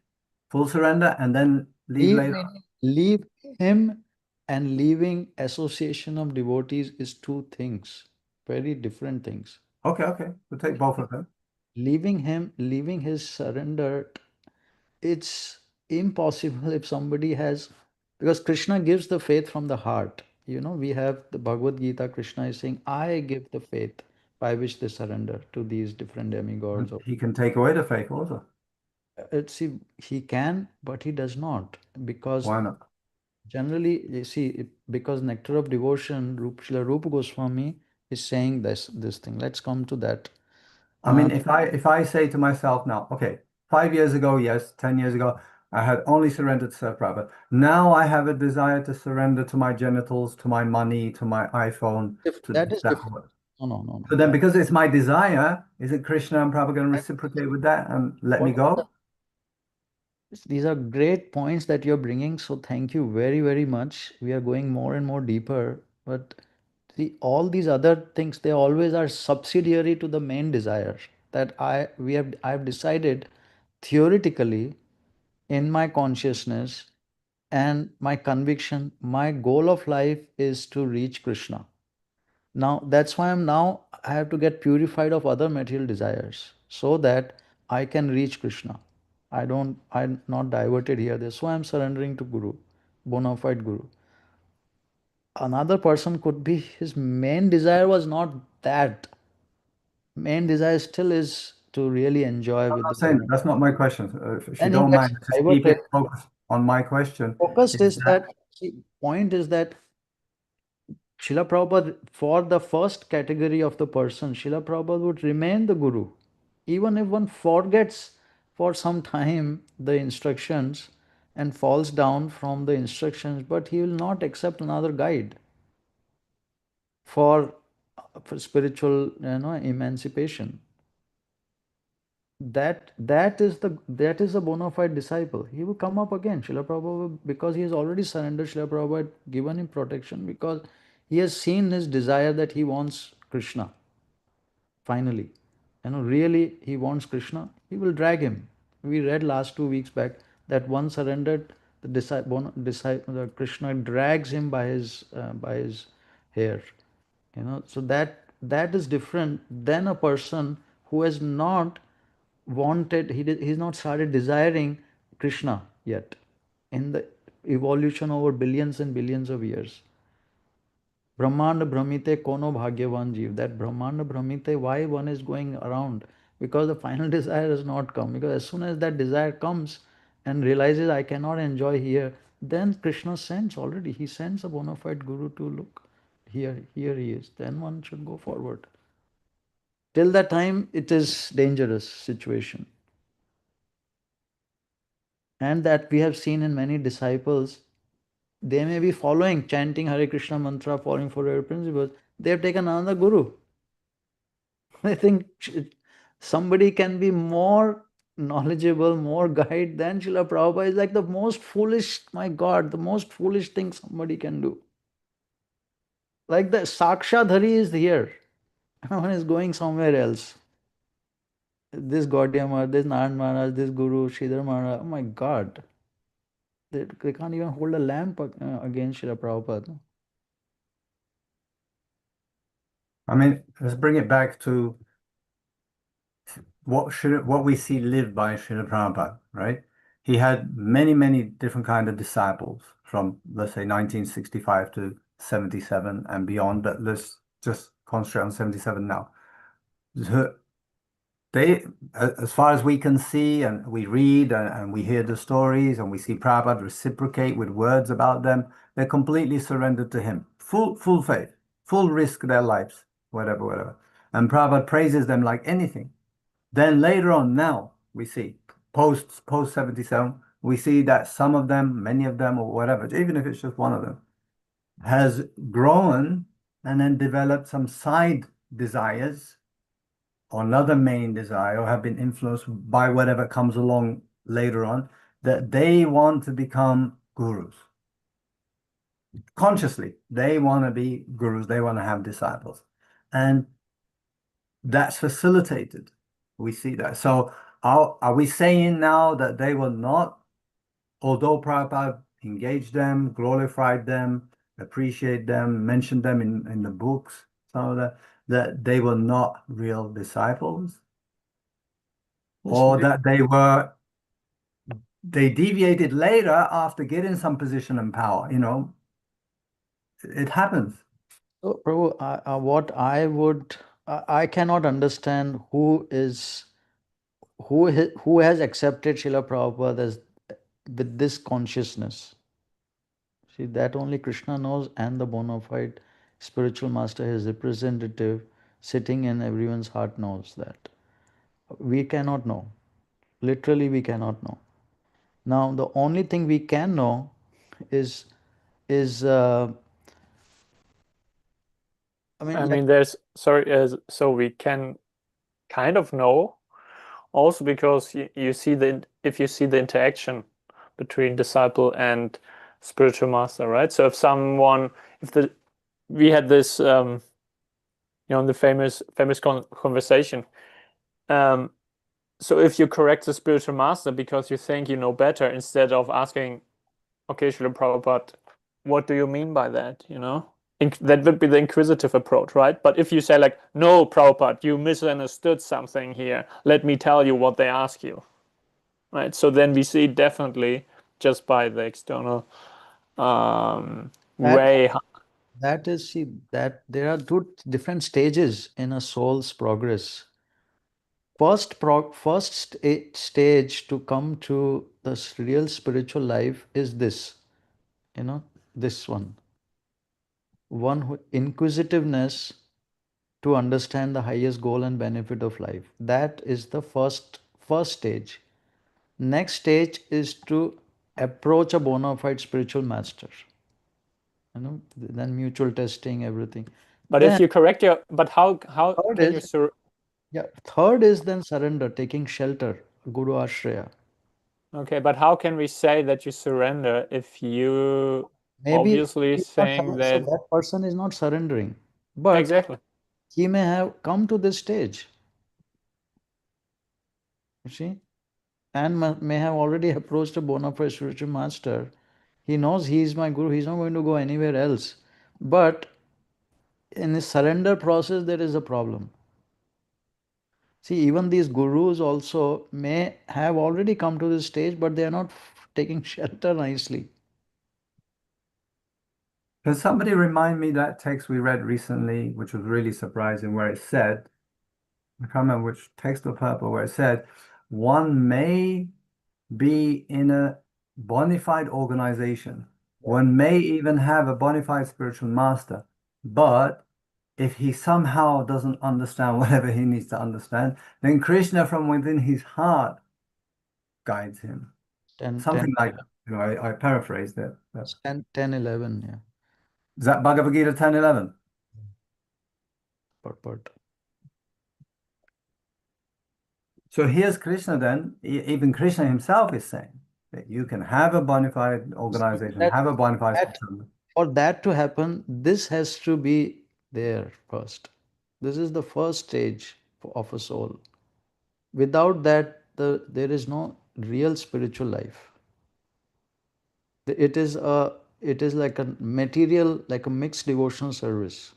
Speaker 3: full surrender, and then leave later?
Speaker 1: Leave him and leaving association of devotees is two things, very different things.
Speaker 3: Okay. We'll take both of them.
Speaker 1: Leaving him, leaving his surrender, it's impossible if somebody has, because Krishna gives the faith from the heart. We have the Bhagavad Gita, Krishna is saying, I give the faith by which they surrender to these different demigods.
Speaker 3: He can take away the faith also.
Speaker 1: See, he can, but he does not, because
Speaker 3: Why not?
Speaker 1: generally, you see, because nectar of devotion, Srila Rupa Goswami is saying this thing. Let's come to that.
Speaker 3: I mean, if I say to myself now, okay, 5 years ago, yes, 10 years ago, I had only surrendered to Serve Prabhupada. Now I have a desire to surrender to my genitals, to my money, to my iPhone.
Speaker 1: That is different. No.
Speaker 3: So then, because it's my desire, is it Krishna and Prabhupada going to reciprocate with that and let me go?
Speaker 1: These are great points that you're bringing. So thank you very, very much. We are going more and more deeper. But see, all these other things, they always are subsidiary to the main desire that I've decided theoretically in my consciousness and my conviction, my goal of life is to reach Krishna. Now that's why I have to get purified of other material desires so that I can reach Krishna. I'm not diverted here. That's why I'm surrendering to Guru, bona fide Guru. Another person could be, his main desire was not that. Main desire still is to really enjoy with
Speaker 3: I'm
Speaker 1: the
Speaker 3: saying that's not my question. If you
Speaker 1: and he
Speaker 3: don't
Speaker 1: gets
Speaker 3: mind, just keep
Speaker 1: diverted.
Speaker 3: it focused on my question.
Speaker 1: Focused is that, point is that Srila Prabhupada, for the first category of the person, Srila Prabhupada would remain the Guru. Even if one forgets for some time the instructions and falls down from the instructions, but he will not accept another guide for spiritual emancipation. That is a bona fide disciple. He will come up again. Srila Prabhupada, because he has already surrendered, Srila Prabhupada had given him protection because he has seen his desire that he wants Krishna. Finally, really he wants Krishna, he will drag him. We read last 2 weeks back that one surrendered, the disciple, the Krishna drags him by his hair. So that is different than a person who has not wanted, he's not started desiring Krishna yet in the evolution over billions and billions of years. Brahmanda Brahmite Kono Bhagyavan Jeev. That Brahmanda Brahmite, why one is going around? Because the final desire has not come. Because as soon as that desire comes and realizes I cannot enjoy here, then Krishna sends already. He sends a bona fide Guru to look. Here he is. Then one should go forward. Till that time, it is dangerous situation. And that we have seen in many disciples, they may be following, chanting Hare Krishna mantra, following for their principles. They have taken another Guru. I think somebody can be more knowledgeable, more guide than Srila Prabhupada is like the most foolish, my God, the most foolish thing somebody can do. Like the Sakshadhari is here. One is going somewhere else. This Gaudiya Maharaj, this Narayan Maharaj, this Guru, Sridhar Maharaj, oh my God. They can't even hold a lamp against Srila Prabhupada. No?
Speaker 3: I mean, let's bring it back to what we see lived by Śrīla Prabhupada, right? He had many, many different kind of disciples from, let's say, 1965 to 77 and beyond, but let's just concentrate on 77 now. They, as far as we can see, and we read and we hear the stories and we see Prabhupada reciprocate with words about them, they're completely surrendered to him. Full faith, full risk their lives, whatever. And Prabhupada praises them like anything. Then later on, now we see post 77, we see that some of them, many of them, or whatever, even if it's just one of them, has grown and then developed some side desires or another main desire, or have been influenced by whatever comes along later on, that they want to become gurus. Consciously, they want to be gurus, they want to have disciples. And that's facilitated. We see that. So are we saying now that they will not, although Prabhupada engaged them, glorified them, appreciate them, mentioned them in the books, some of that they were not real disciples? Or that they deviated later after getting some position and power, you know? It happens.
Speaker 1: So, Prabhu, what I cannot understand who has accepted Srila Prabhupada as with this consciousness. See, that only Krishna knows, and the bona fide spiritual master, his representative, sitting in everyone's heart, knows that. We cannot know. Literally, we cannot know. Now, the only thing we can know is
Speaker 5: I mean, there's so we can kind of know also because you see if you see the interaction between disciple and spiritual master, right? So we had this the famous conversation. So if you correct the spiritual master because you think you know better, instead of asking, okay, Srila Prabhupada, what do you mean by that? You know, that would be the inquisitive approach, right? But if you say like, no, Prabhupada, you misunderstood something here, let me tell you what they ask you, right? So then we see definitely just by the external way.
Speaker 1: That is, see, that there are two different stages in a soul's progress. First stage to come to the real spiritual life is this, this one who inquisitiveness to understand the highest goal and benefit of life. That is the first stage. Next stage is to approach a bona fide spiritual master. Then mutual testing, everything.
Speaker 5: But
Speaker 1: then,
Speaker 5: if you correct but how can you
Speaker 1: third is then surrender, taking shelter, guru ashreya.
Speaker 5: Okay, but how can we say that you surrender if you obviously saying that
Speaker 1: that person is not surrendering, but
Speaker 5: exactly
Speaker 1: he may have come to this stage, you see, and may have already approached a bona fide spiritual master. He knows he is my guru, he's not going to go anywhere else. But in the surrender process, there is a problem. See, even these gurus also may have already come to this stage, but they are not taking shelter nicely.
Speaker 3: Can somebody remind me that text we read recently, which was really surprising, where it said, I can't remember which text or purport, where it said, one may be in a bona fide organization. One may even have a bona fide spiritual master, but if he somehow doesn't understand whatever he needs to understand, then Krishna from within his heart guides him. Something like that. I paraphrased it.
Speaker 1: 10, 11, yeah.
Speaker 3: Is that Bhagavad Gita 10, 11?
Speaker 1: Purport.
Speaker 3: So here's Krishna then, even Krishna himself is saying that you can have a bona fide organization, have a bona fide system.
Speaker 1: For that to happen, this has to be there first. This is the first stage of a soul. Without that, there is no real spiritual life. It is like a material, like a mixed devotional service,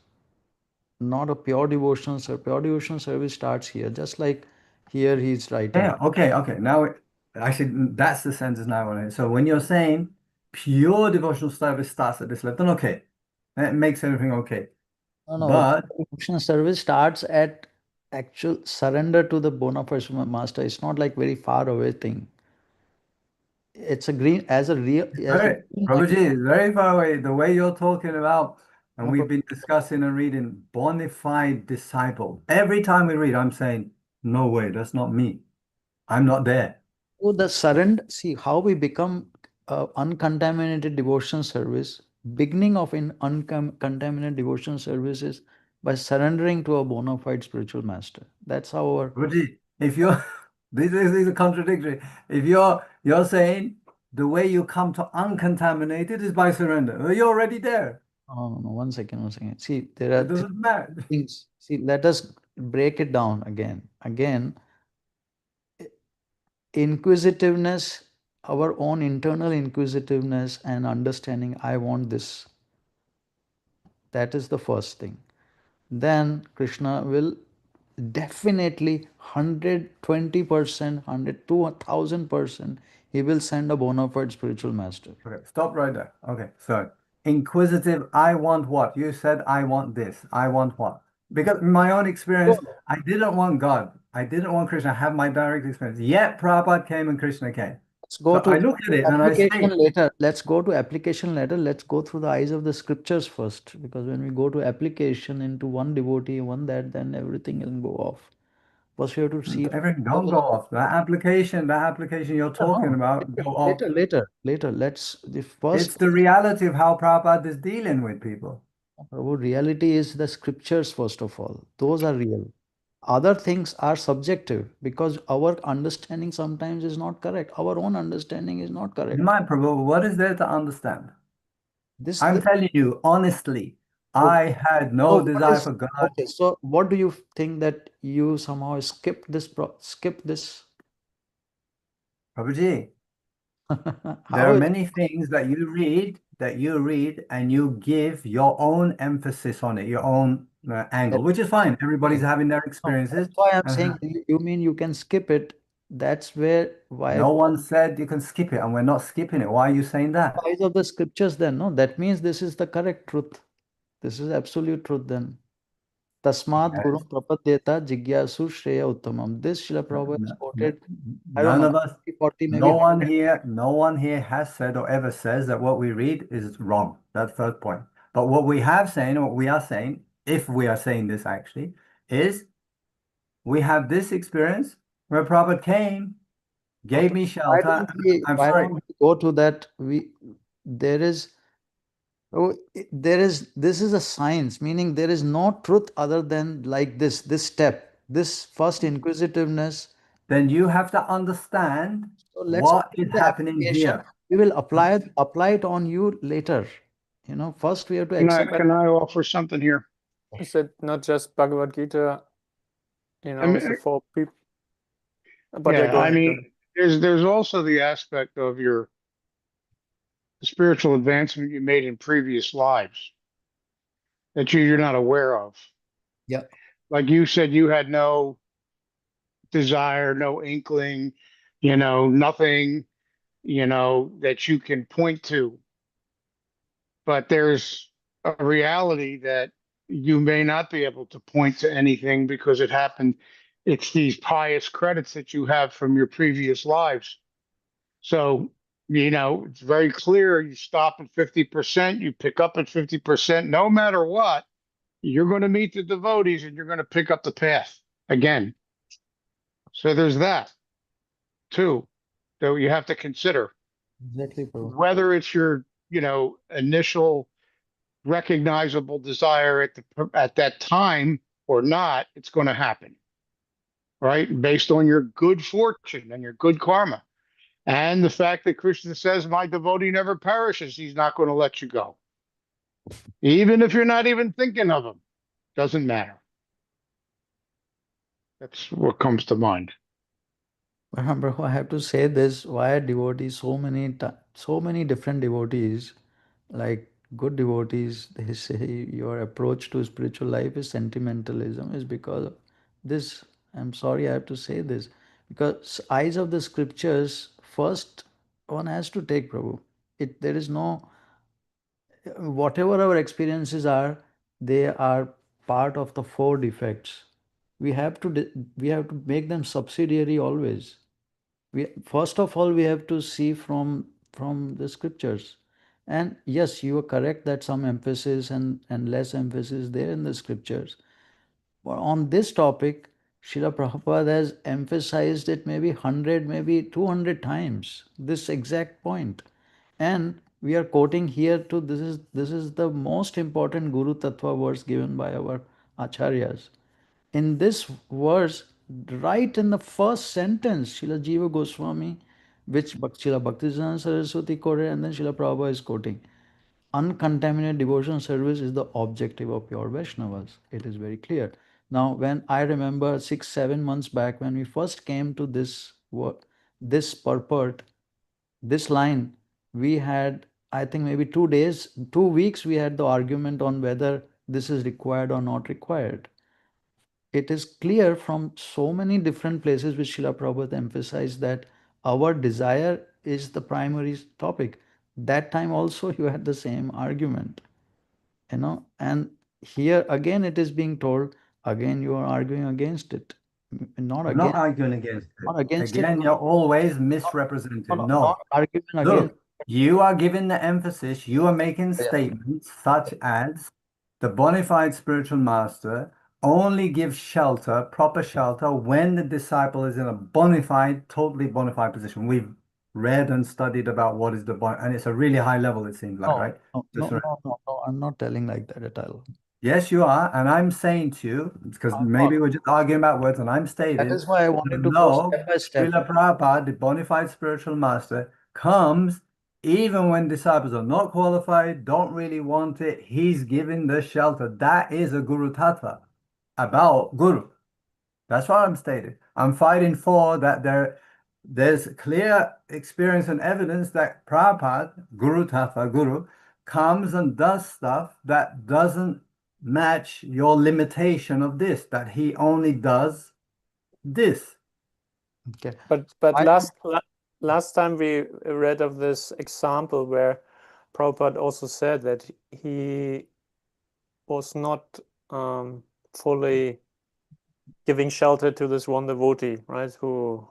Speaker 1: not a pure devotional service. Pure devotional service starts here, just like here he's writing.
Speaker 3: Yeah, okay. Now, actually, that's the sentence now I want to hear. So when you're saying pure devotional service starts at this level, then okay, that makes everything okay.
Speaker 1: No,
Speaker 3: But
Speaker 1: devotional service starts at actual surrender to the bona fide master. It's not like very far away thing. It's a green as a real as a green
Speaker 3: Prabhuji, it's very far away. The way you're talking about, and
Speaker 1: No,
Speaker 3: we've been discussing and reading, bona fide disciple. Every time we read, I'm saying, no way, that's not me. I'm not there.
Speaker 1: So the surrender, see how we become uncontaminated devotion service. Beginning of an uncontaminated devotion service is by surrendering to a bona fide spiritual master. That's how our
Speaker 3: Prabhuji, if you're this is a contradictory. If you're saying the way you come to uncontaminated is by surrender. Well, you're already there.
Speaker 1: no, 1 second. See, there
Speaker 3: It
Speaker 1: are
Speaker 3: doesn't matter.
Speaker 1: things. See, let us break it down again. Inquisitiveness, our own internal inquisitiveness and understanding, I want this. That is the first thing. Then Krishna will definitely 120%, 100 to 1000%, he will send a bona fide spiritual master.
Speaker 3: Okay, stop right there. Okay, so inquisitive, I want what? You said I want this. I want what? Because in my own experience, I didn't want God. I didn't want Krishna. I have my direct experience. Yet Prabhupada came and Krishna came.
Speaker 1: Let's go
Speaker 3: So
Speaker 1: to
Speaker 3: I look at it and I say,
Speaker 1: application later. Let's go to application later. Let's go through the eyes of the scriptures first. Because when we go to application into one devotee, one that, then everything will go off. First we have to see.
Speaker 3: everything don't go off. That application you're talking about, go off.
Speaker 1: Later. Let's the first.
Speaker 3: It's the reality of how Prabhupada is dealing with people.
Speaker 1: Prabhu, reality is the scriptures first of all. Those are real. Other things are subjective because our understanding sometimes is not correct. Our own understanding is not correct.
Speaker 3: My Prabhu, what is there to understand?
Speaker 1: This
Speaker 3: I'm telling you honestly, I had no desire for God.
Speaker 1: Okay, so what do you think that you somehow skipped this?
Speaker 3: Prabhuji, there are many things that you read and you give your own emphasis on it, your own angle, which is fine. Everybody's having their experiences.
Speaker 1: That's why I'm saying you mean you can skip it. That's why
Speaker 3: no one said you can skip it, and we're not skipping it. Why are you saying that?
Speaker 1: Eyes of the scriptures then, no? That means this is the correct truth. This is absolute truth then. Tasmād guruṁ prapadyeta jijñāsuḥ śreya uttamam. This Śrīla Prabhupada quoted.
Speaker 3: None of us, no one here has said or ever says that what we read is wrong. That's the first point. But what we have saying, or what we are saying, if we are saying this actually, is we have this experience where Prabhupada came, gave me shelter. I'm sorry.
Speaker 1: Go to that. This is a science, meaning there is no truth other than like this step, this first inquisitiveness.
Speaker 3: Then you have to understand what is happening here.
Speaker 1: We will apply it on you later. First we have to accept.
Speaker 2: Can I offer something here?
Speaker 5: Is it not just Bhagavad Gita? For people. But
Speaker 2: there's also the aspect of the spiritual advancement you made in previous lives that you're not aware of.
Speaker 1: Yeah.
Speaker 2: Like you said, you had no desire, no inkling, nothing, that you can point to. But there's a reality that you may not be able to point to anything because it happened. It's these pious credits that you have from your previous lives. So, it's very clear. You stop at 50%, you pick up at 50%, no matter what, you're going to meet the devotees and you're going to pick up the path again. So there's that too, that you have to consider.
Speaker 1: Exactly.
Speaker 2: Whether it's your, initial recognizable desire at that time or not, it's going to happen, right? Based on your good fortune and your good karma. And the fact that Krishna says, my devotee never perishes, he's not going to let you go. Even if you're not even thinking of him, doesn't matter. That's what comes to mind.
Speaker 1: Prabhu, I have to say this, why devotees, so many different devotees, like good devotees, they say your approach to spiritual life is sentimentalism, is because of this. I'm sorry, I have to say this. Because eyes of the scriptures, first one has to take, Prabhu. There is no, whatever our experiences are, they are part of the four defects. We have to we have to make them subsidiary always. We first of all we have to see from the scriptures. And yes, you are correct that some emphasis and less emphasis there in the scriptures. But on this topic, Srila Prabhupada has emphasized it maybe 100, maybe 200 times, this exact point. And we are quoting here to this is the most important Guru Tattva verse given by our acharyas. In this verse, right in the first sentence, Srila Jiva Goswami, which Srila Bhaktisiddhānta Sarasvatī Ṭhākura and then Srila Prabhupada is quoting, uncontaminated devotion service is the objective of pure Vaishnavas. It is very clear. Now, when I remember 6-7 months back, when we first came to this purport, this line, we had, I think maybe 2 days, 2 weeks, we had the argument on whether this is required or not required. It is clear from so many different places which Srila Prabhupada emphasized that our desire is the primary topic. That time also you had the same argument, and here again it is being told, again you are arguing against it. Not
Speaker 3: I'm not
Speaker 1: against,
Speaker 3: arguing against it.
Speaker 1: not against it.
Speaker 3: Again, you're always misrepresenting.
Speaker 1: Not
Speaker 3: No.
Speaker 1: arguing against.
Speaker 3: Look, you are giving the emphasis, you are making
Speaker 1: Yeah.
Speaker 3: statements such as the bona fide spiritual master only gives shelter, proper shelter, when the disciple is in a bona fide, totally bona fide position. We've read and studied about what is the bona, and it's a really high level, it seems like, right?
Speaker 1: No, I'm not telling like that at all.
Speaker 3: Yes, you are. And I'm saying to you, because
Speaker 1: I'm
Speaker 3: maybe
Speaker 1: not.
Speaker 3: we're just arguing about words, and I'm stating
Speaker 1: That is why I wanted to go
Speaker 3: no,
Speaker 1: step by step.
Speaker 3: Śrīla Prabhupada, the bona fide spiritual master, comes even when disciples are not qualified, don't really want it. He's giving the shelter. That is a Guru Tattva about Guru. That's what I'm stating. I'm fighting for that there's clear experience and evidence that Prabhupada, Guru Tattva, Guru, comes and does stuff that doesn't match your limitation of this, that he only does this.
Speaker 1: Okay.
Speaker 5: But last time we read of this example where Prabhupada also said that he was not fully giving shelter to this one devotee, right, who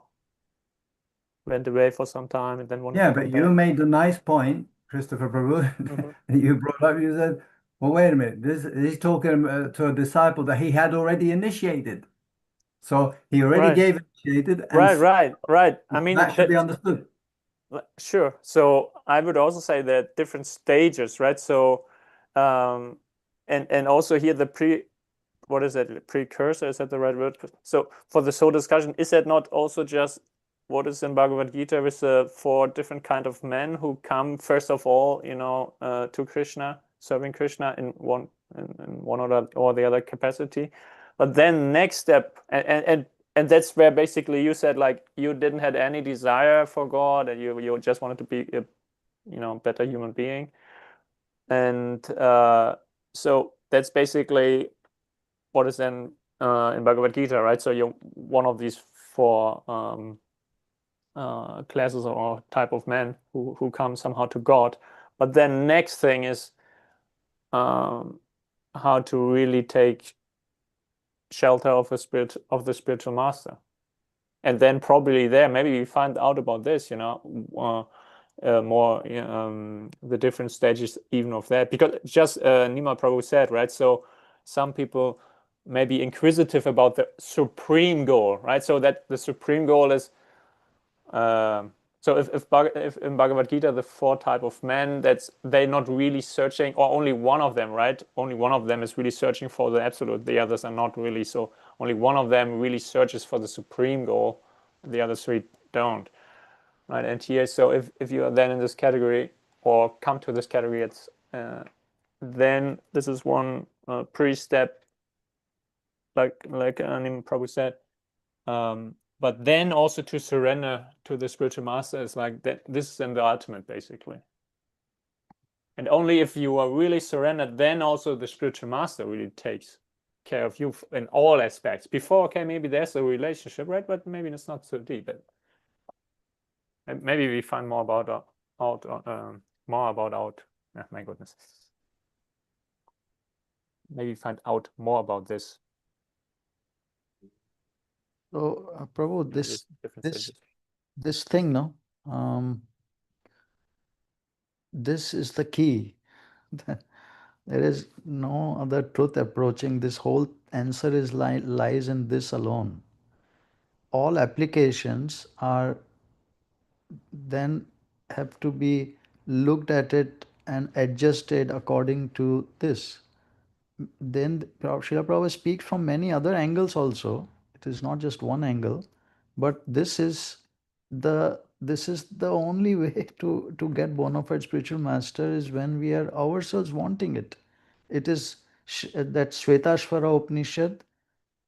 Speaker 5: went away for some time and then wanted to
Speaker 3: but
Speaker 5: come
Speaker 3: you
Speaker 5: back.
Speaker 3: made the nice point, Christopher Prabhu. You brought up, you said, well, wait a minute, he's talking to a disciple that he had already initiated. So he already gave initiated. And
Speaker 5: right. I mean,
Speaker 3: that should be understood.
Speaker 5: Sure. So I would also say that different stages, right? So, and also here the what is that, precursor, is that the right word? So for this whole discussion, is that not also just what is in Bhagavad Gita with the 4 different kind of men who come first of all, to Krishna, serving Krishna in one or the other capacity, but then next step, and that's where basically you said, like, you didn't have any desire for God and you just wanted to be a better human being, and so that's basically what is then in Bhagavad Gita, right? So you're one of these 4 classes or type of men who come somehow to God. But then next thing is how to really take shelter of the spiritual master, and then probably there maybe we find out about this, more the different stages even of that, because just Nima Prabhu said, right? So some people may be inquisitive about the supreme goal, right? So that the supreme goal is so if in Bhagavad Gita the 4 type of men, they're not really searching, or only one of them, right? Only one of them is really searching for the absolute. The others are not really. So only one of them really searches for the supreme goal. The other 3 don't, right? And here, so if you are then in this category or come to this category, it's then this is one pre-step, like Anim Prabhu said. but then also to surrender to the spiritual master is like that. This is then the ultimate, basically. And only if you are really surrendered, then also the spiritual master really takes care of you in all aspects. Before, okay, maybe there's a relationship, right? But maybe it's not so deep. And maybe we find more about my goodness. Maybe find out more about this.
Speaker 1: So, Prabhu,
Speaker 5: Different stages.
Speaker 1: this thing, no, this is the key. There is no other truth approaching. This whole answer is lies in this alone. All applications are then have to be looked at it and adjusted according to this. Then Srila Prabhupada speaks from many other angles also. It is not just one angle, but this is the only way to get bona fide spiritual master is when we are ourselves wanting it. It is that Shvetashvara Upanishad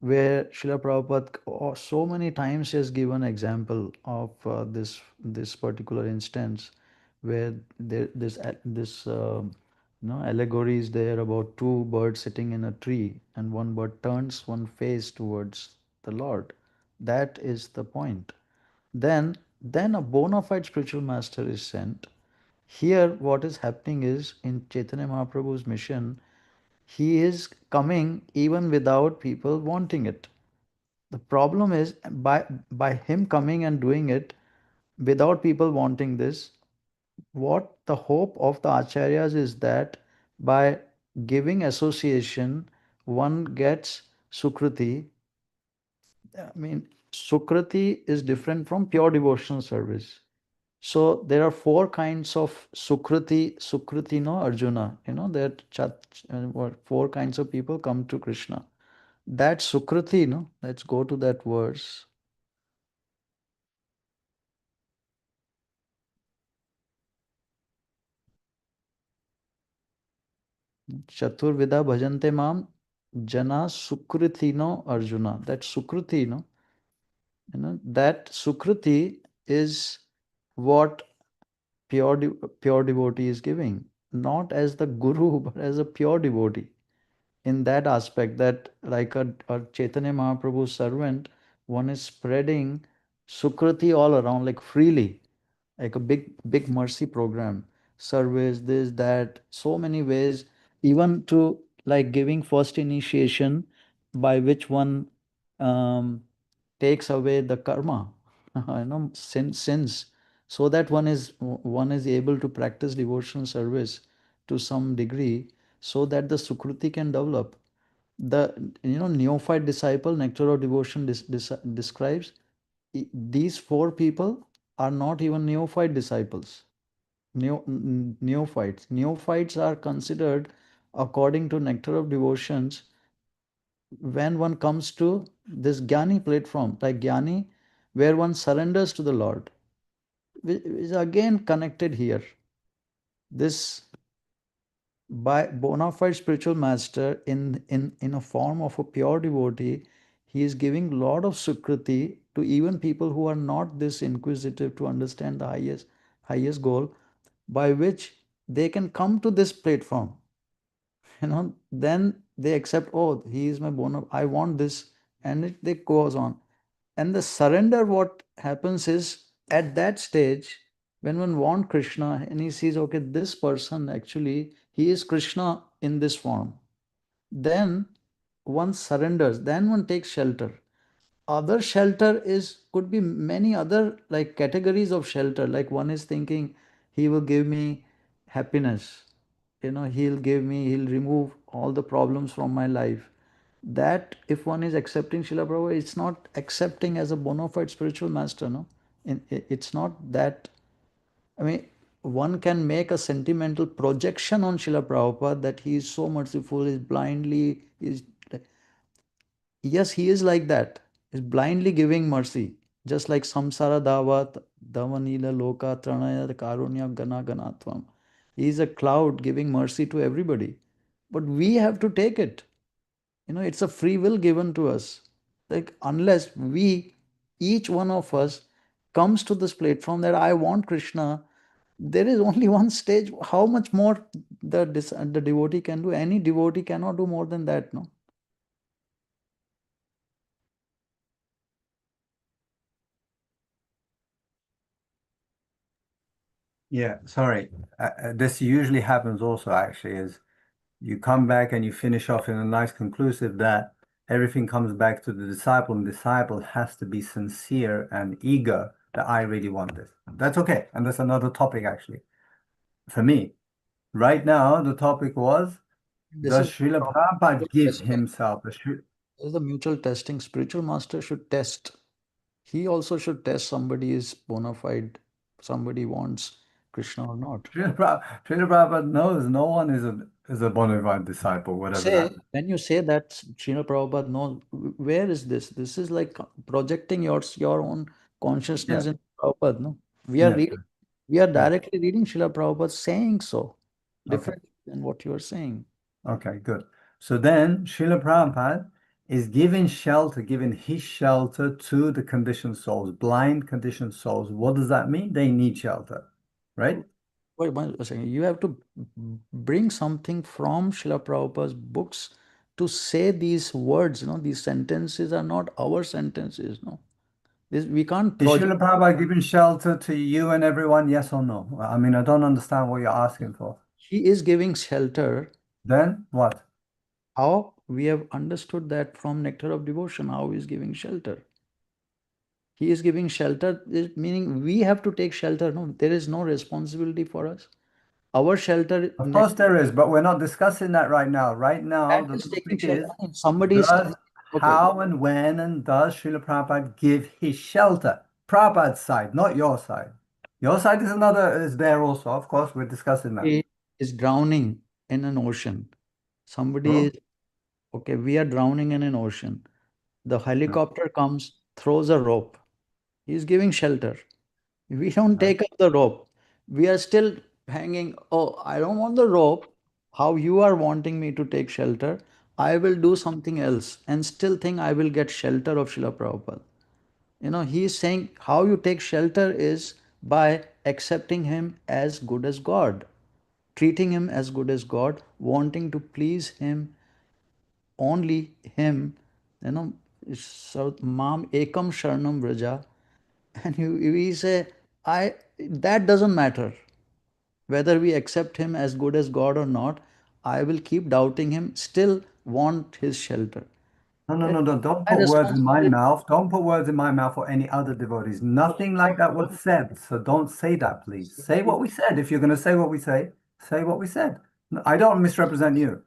Speaker 1: where Srila Prabhupada so many times has given example of this particular instance where this allegory is there about two birds sitting in a tree and one bird turns one face towards the Lord. That is the point. Then a bona fide spiritual master is sent. Here what is happening is in Chaitanya Mahaprabhu's mission, he is coming even without people wanting it. The problem is by him coming and doing it without people wanting this, what the hope of the acharyas is that by giving association, one gets sukriti. I mean, sukriti is different from pure devotional service. So there are four kinds of sukriti, no, Arjuna, that four kinds of people come to Krishna. That sukriti, no, let's go to that verse. Chaturvida bhajante mam jana sukritino Arjuna. That sukriti, that sukriti is what pure devotee is giving, not as the guru, but as a pure devotee. In that aspect, that like a Chaitanya Mahaprabhu servant, one is spreading sukriti all around, like freely, like a big mercy program, service, this, that, so many ways, even to like giving first initiation by which one takes away the karma, sins, so that one is able to practice devotional service to some degree, so that the sukruti can develop. The neophyte disciple, Nectar of Devotion describes these four people are not even neophyte disciples. Neophytes. Neophytes are considered according to Nectar of Devotions when one comes to this Jnani platform, like Jnani, where one surrenders to the Lord, which is again connected here. This by bona fide spiritual master in a form of a pure devotee, he is giving lot of sukriti to even people who are not this inquisitive to understand the highest goal, by which they can come to this platform. Then they accept, oh, he is my bona, I want this, and it goes on. And the surrender, what happens is at that stage, when one wants Krishna and he sees, okay, this person actually, he is Krishna in this form, then one surrenders, then one takes shelter. Other shelter could be many other like categories of shelter. Like one is thinking, he will give me happiness, he'll remove all the problems from my life. That if one is accepting Srila Prabhupada, it's not accepting as a bona fide spiritual master, no? It's not that. I mean, one can make a sentimental projection on Srila Prabhupada that he is so merciful, yes, he is like that. He's blindly giving mercy. Just like samsara davat, davanila loka, tranaya, karunya, gana ganatvam. He is a cloud giving mercy to everybody. But we have to take it. It's a free will given to us. Like, unless we each one of us comes to this platform that I want Krishna, there is only one stage. How much more the devotee can do? Any devotee cannot do more than that, no?
Speaker 3: Yeah, sorry. This usually happens also, actually, is you come back and you finish off in a nice conclusive that everything comes back to the disciple, and the disciple has to be sincere and eager that I really want this. That's okay. And that's another topic, actually, for me. Right now, the topic was,
Speaker 1: This
Speaker 3: does
Speaker 1: is
Speaker 3: Śrīla Prabhupada give
Speaker 1: testing.
Speaker 3: himself
Speaker 1: This is the mutual testing. Spiritual master should test. He also should test somebody is bona fide, somebody wants Krishna or not.
Speaker 3: Śrīla Prabhupada knows no one is a bona fide disciple, whatever that.
Speaker 1: When you say that Śrīla Prabhupada knows, where is this? This is like projecting your own consciousness in Prabhupada. No, we are reading, we are directly reading Śrīla Prabhupada saying so, different than what you are saying.
Speaker 3: Okay, good. So then Śrīla Prabhupada is giving his shelter to the conditioned souls, blind conditioned souls. What does that mean? They need shelter, right?
Speaker 1: Wait one second. You have to bring something from Śrīla Prabhupada's books to say these words. These sentences are not our sentences. No, we can't.
Speaker 3: Is Śrīla Prabhupada giving shelter to you and everyone? Yes or no? I mean, I don't understand what you're asking for.
Speaker 1: He is giving shelter.
Speaker 3: Then what?
Speaker 1: How we have understood that from Nectar of Devotion, how he is giving shelter. He is giving shelter, meaning we have to take shelter. No, there is no responsibility for us. Our shelter.
Speaker 3: Of course there is, but we're not discussing that right now. Right now, the topic is
Speaker 1: somebody
Speaker 3: how and when and does Śrīla Prabhupada give his shelter? Prabhupada's side, not your side. Your side is there also. Of course, we're discussing that.
Speaker 1: He is drowning in an ocean. Somebody is, we are drowning in an ocean. The helicopter comes, throws a rope. He is giving shelter. We don't take up the rope. We are still hanging. Oh, I don't want the rope. How you are wanting me to take shelter, I will do something else and still think I will get shelter of Śrīla Prabhupada. He is saying how you take shelter is by accepting him as good as God, treating him as good as God, wanting to please him, only him. So Mam Ekam Sharanam Vraja. And we say, that doesn't matter. Whether we accept him as good as God or not, I will keep doubting him, still want his shelter.
Speaker 3: No, don't put words in my mouth. Don't put words in my mouth or any other devotees. Nothing like that was said. So don't say that, please. Say what we said. If you're going to say what we say what we said. I don't misrepresent you.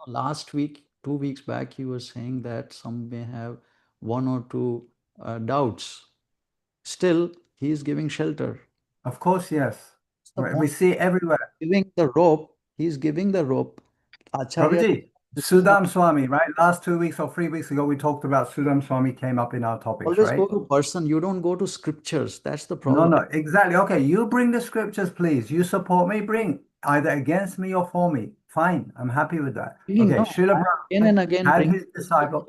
Speaker 1: Last week, 2 weeks back, he was saying that some may have one or two doubts. Still, he is giving shelter.
Speaker 3: Of course, yes. We see everywhere.
Speaker 1: Giving the rope, he's giving the rope.
Speaker 3: Prabhuji, Sudam Swami, right? Last 2 weeks or 3 weeks ago, we talked about Sudam Swami came up in our topics,
Speaker 1: always
Speaker 3: right?
Speaker 1: Go to person. You don't go to scriptures. That's the problem.
Speaker 3: No, exactly. Okay, you bring the scriptures, please. You support me, bring either against me or for me. Fine, I'm happy with that. Okay, Śrīla Prabhupada had his disciple.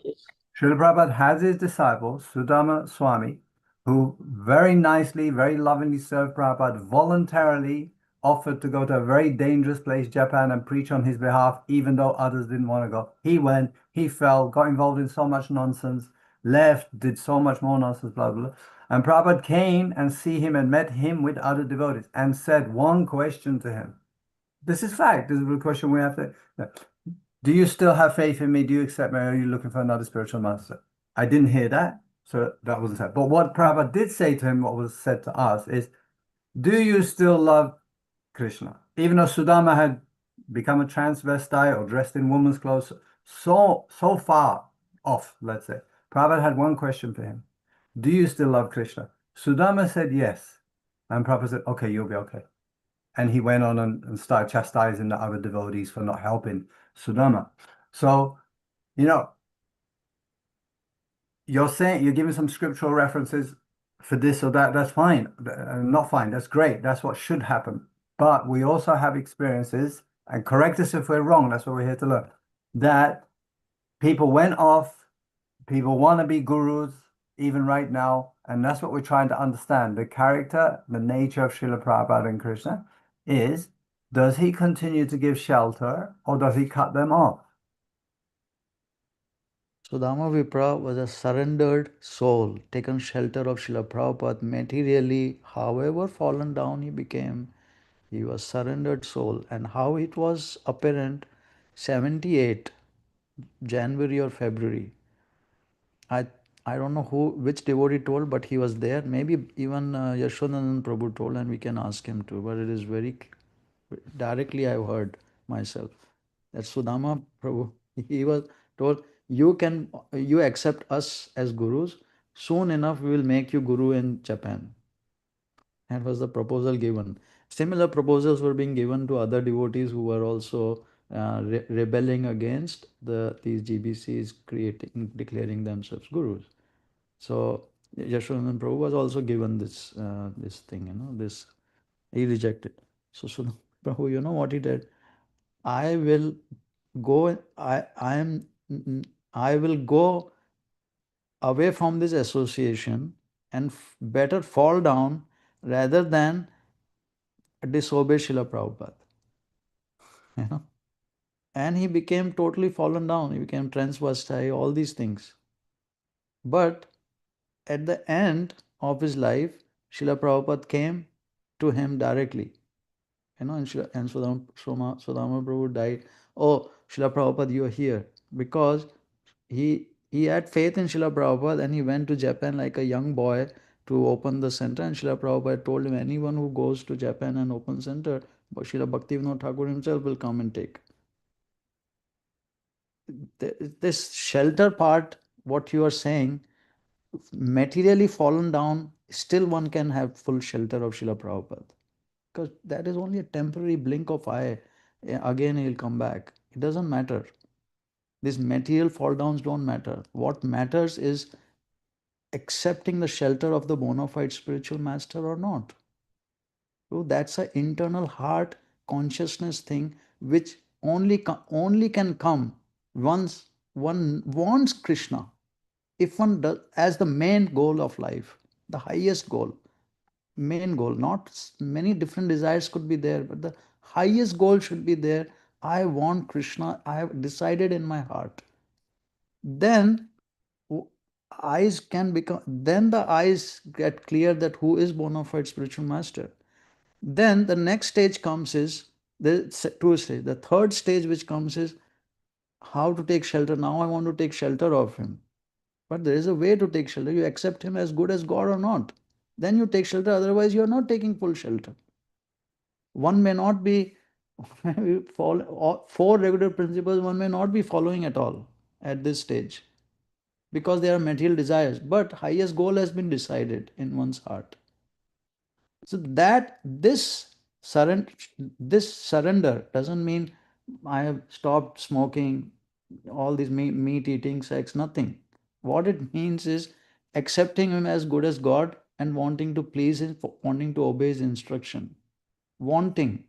Speaker 3: Śrīla Prabhupada has his disciple, Sudama Swami, who very nicely, very lovingly served Prabhupada, voluntarily offered to go to a very dangerous place, Japan, and preach on his behalf, even though others didn't want to go. He went, he fell, got involved in so much nonsense, left, did so much more nonsense, blah, blah, blah. And Prabhupada came and see him and met him with other devotees and said one question to him. This is fact. This is the question we have to. Do you still have faith in me? Do you accept me? Or are you looking for another spiritual master? I didn't hear that. So that wasn't said. But what Prabhupada did say to him, what was said to us, is, do you still love Krishna? Even though Sudama had become a transvestite or dressed in woman's clothes, so far off, let's say, Prabhupada had one question for him. Do you still love Krishna? Sudama said yes. And Prabhupada said, okay, you'll be okay. And he went on and started chastising the other devotees for not helping Sudama. So, you're saying, you're giving some scriptural references for this or that. That's fine. Not fine. That's great. That's what should happen. But we also have experiences, and correct us if we're wrong. That's what we're here to learn. That people went off, people want to be gurus, even right now. And that's what we're trying to understand. The character, the nature of Srila Prabhupada and Krishna is, does he continue to give shelter or does he cut them off?
Speaker 1: Sudama Vipra was a surrendered soul, taken shelter of Srila Prabhupada. Materially, however fallen down he became, he was surrendered soul. And how it was apparent, 78, January or February. I don't know which devotee told, but he was there. Maybe even Yashodanand Prabhu told, and we can ask him too. But it is very directly I've heard myself that Sudama Prabhu, he was told, you accept us as gurus, soon enough we will make you guru in Japan. That was the proposal given. Similar proposals were being given to other devotees who were also rebelling against these GBCs declaring themselves gurus. So Yashodanand Prabhu was also given this this thing, this he rejected. So Sudama Prabhu, you know what he did? I will go. I will go away from this association and better fall down rather than disobey Srila Prabhupada. You know? And he became totally fallen down. He became transvestite, all these things. But at the end of his life, Srila Prabhupada came to him directly. And Sudama Prabhu died. Oh, Srila Prabhupada, you are here. Because he had faith in Srila Prabhupada and he went to Japan like a young boy to open the center. And Srila Prabhupada told him, anyone who goes to Japan and opens center, Śrīla Bhaktisiddhānta Ṭhākura himself will come and take. This shelter part, what you are saying, materially fallen down, still one can have full shelter of Srila Prabhupada. Because that is only a temporary blink of eye. Again, he will come back. It doesn't matter. These material fall downs don't matter. What matters is accepting the shelter of the bona fide spiritual master or not. So that's an internal heart consciousness thing which only can come once one wants Krishna. If one does, as the main goal of life, the highest goal, main goal, not many different desires could be there, but the highest goal should be there. I want Krishna. I have decided in my heart. Then eyes can become, then the eyes get clear that who is bona fide spiritual master. Then the next stage comes is the two stage. The third stage which comes is how to take shelter. Now I want to take shelter of him. But there is a way to take shelter. You accept him as good as God or not. Then you take shelter, otherwise you are not taking full shelter. One may not be four regular principles, one may not be following at all at this stage because there are material desires, but highest goal has been decided in one's heart. So that this surrender doesn't mean I have stopped smoking, all these meat eating, sex, nothing. What it means is accepting him as good as God and wanting to please him, wanting to obey his instruction. Wanting,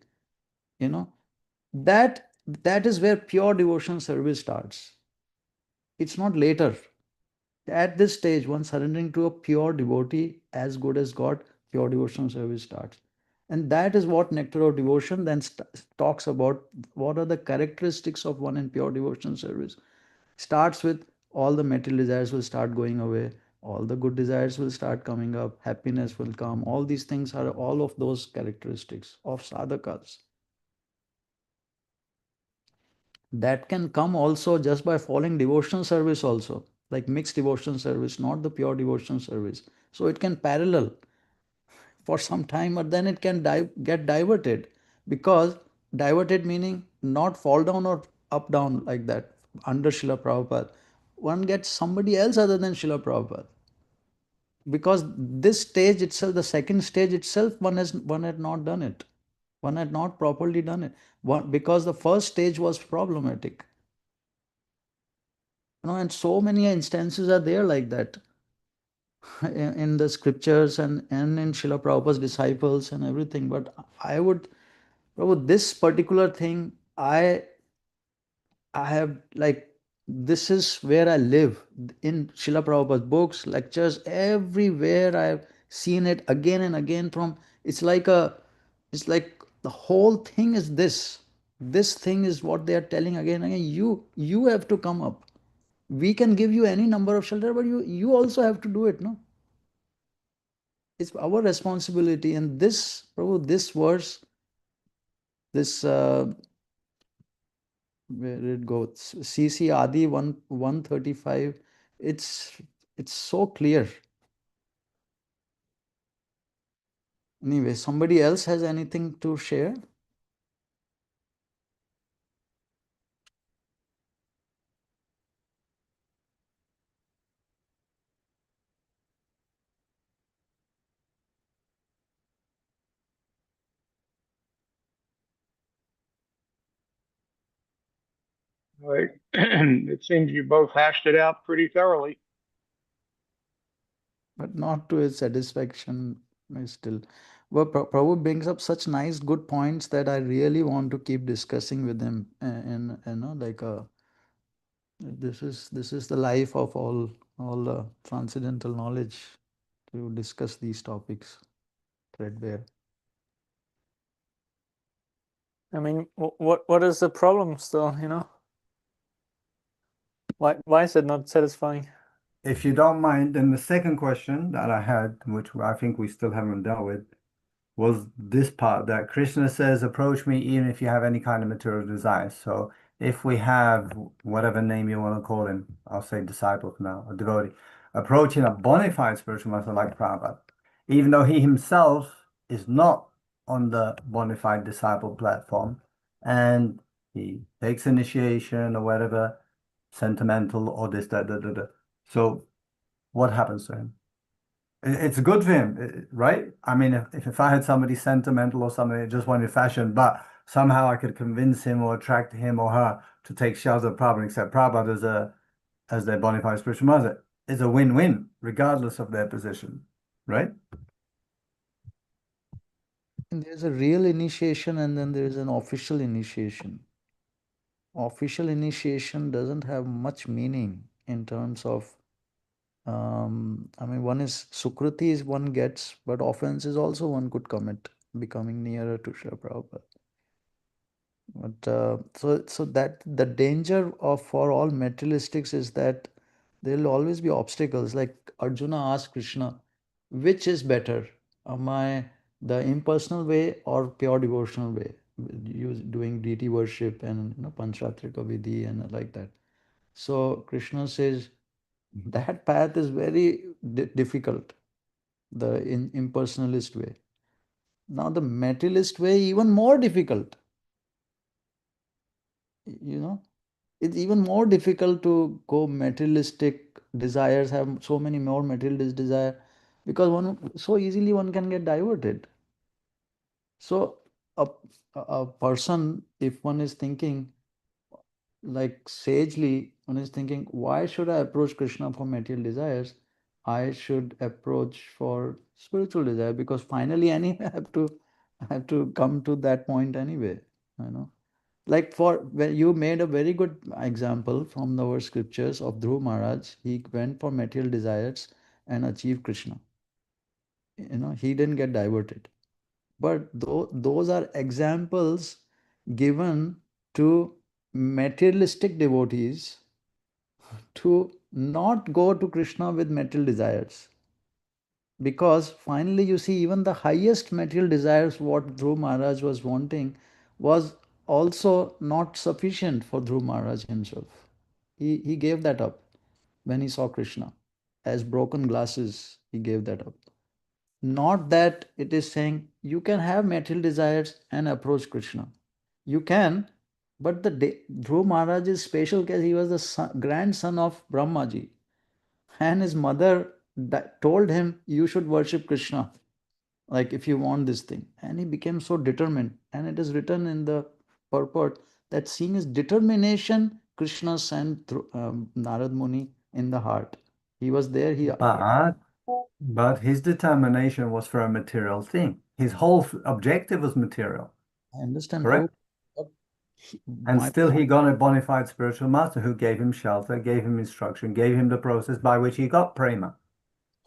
Speaker 1: that is where pure devotional service starts. It's not later. At this stage, one surrendering to a pure devotee as good as God, pure devotional service starts. And that is what Nectar of Devotion then talks about. What are the characteristics of one in pure devotional service? Starts with all the material desires will start going away. All the good desires will start coming up. Happiness will come. All these things are all of those characteristics of sadhakas. That can come also just by following devotional service also, like mixed devotional service, not the pure devotional service. So it can parallel for some time, but then it can get diverted, because diverted meaning not fall down or up down like that under Srila Prabhupada. One gets somebody else other than Srila Prabhupada. Because this stage itself, the second stage itself, one had not done it. One had not properly done it. Because the first stage was problematic. And so many instances are there like that in the scriptures and in Srila Prabhupada's disciples and everything. But I would, Prabhu, this particular thing, I have like this is where I live. In Srila Prabhupada's books, lectures, everywhere I've seen it again and again from, it's like the whole thing is this. This thing is what they are telling again and again. You have to come up. We can give you any number of shelter, but you also have to do it, no? It's our responsibility. And this, Prabhu, this verse, this where it goes, CC Adi 135, it's so clear. Anyway, somebody else has anything to share?
Speaker 2: Right. It seems you both hashed it out pretty thoroughly.
Speaker 1: But not to his satisfaction still. Well, Prabhu brings up such nice, good points that I really want to keep discussing with him. And you know, like this is the life of all transcendental knowledge, to discuss these topics threadbare.
Speaker 5: I mean, what is the problem still, you know? Why is it not satisfying?
Speaker 3: If you don't mind, then the second question that I had, which I think we still haven't dealt with, was this part that Krishna says, approach me even if you have any kind of material desire. So if we have whatever name you want to call him, I'll say disciple now, a devotee, approaching a bona fide spiritual master like Prabhupada, even though he himself is not on the bona fide disciple platform, and he takes initiation or whatever, sentimental or this, that. So what happens to him? It's good for him, right? I mean, if I had somebody sentimental or somebody that just wanted fashion, but somehow I could convince him or attract him or her to take shelter of Prabhupada and accept Prabhupada as their bona fide spiritual master, it's a win-win, regardless of their position, right?
Speaker 1: And there's a real initiation and then there's an official initiation. Official initiation doesn't have much meaning in terms of, I mean, one is Sukruti is one gets, but offense is also one could commit, becoming nearer to Srila Prabhupada. But so that the danger of for all materialistics is that there will always be obstacles. Like Arjuna asked Krishna, which is better? Am I the impersonal way or pure devotional way? You doing deity worship and Panchatrika Vidhi and like that. So Krishna says that path is very difficult, the impersonalist way. Now the materialist way even more difficult. You know, it's even more difficult to go materialistic desires, have so many more materialist desire, because one so easily one can get diverted. So a person, if one is thinking like sagely, one is thinking, why should I approach Krishna for material desires? I should approach for spiritual desire, because finally anyway I have to come to that point anyway, you know. Like for when you made a very good example from our scriptures of Dhruv Maharaj, he went for material desires and achieved Krishna. You know, he didn't get diverted. But those are examples given to materialistic devotees to not go to Krishna with material desires. Because finally, you see, even the highest material desires, what Dhruv Maharaj was wanting, was also not sufficient for Dhruv Maharaj himself. He gave that up when he saw Krishna. As broken glasses, he gave that up. Not that it is saying you can have material desires and approach Krishna. You can, but Dhruv Maharaj's special case, he was the grandson of Brahmaji. And his mother told him, you should worship Krishna, like if you want this thing. And he became so determined. And it is written in the purport that seeing his determination, Krishna sent Narad Muni in the heart. He was there.
Speaker 3: But his determination was for a material thing. His whole objective was material.
Speaker 1: I understand,
Speaker 3: Correct?
Speaker 1: Prabhu,
Speaker 3: And
Speaker 1: my
Speaker 3: still he
Speaker 1: point,
Speaker 3: got a bona fide spiritual master who gave him shelter, gave him instruction, gave him the process by which he got prema.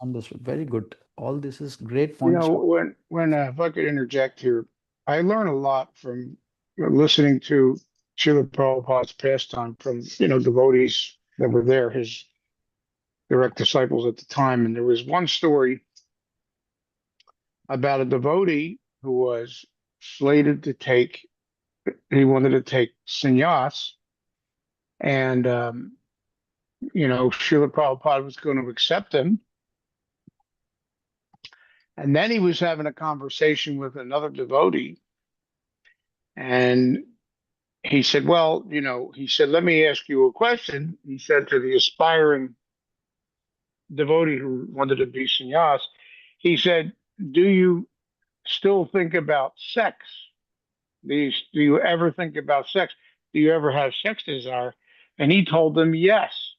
Speaker 1: understood. Very good. All this is great
Speaker 2: You
Speaker 1: points.
Speaker 2: know, when if I could interject here, I learn a lot from listening to Srila Prabhupada's pastime from, devotees that were there, his direct disciples at the time. And there was one story about a devotee who was slated to he wanted to take sannyas, and, Srila Prabhupada was going to accept him. And then he was having a conversation with another devotee, and he said, well, let me ask you a question. He said to the aspiring devotee who wanted to be sannyas, he said, do you still think about sex? Do you ever think about sex? Do you ever have sex desire? And he told them yes.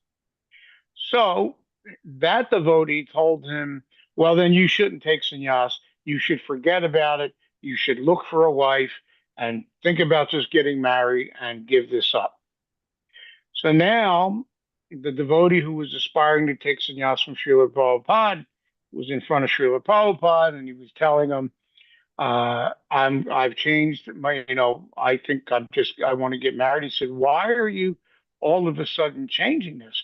Speaker 2: So that devotee told him, well, then you shouldn't take sannyas. You should forget about it. You should look for a wife and think about just getting married and give this up. So now the devotee who was aspiring to take sannyas from Srila Prabhupada was in front of Srila Prabhupada, and he was telling him, I've changed my, I think I want to get married. He said, why are you all of a sudden changing this?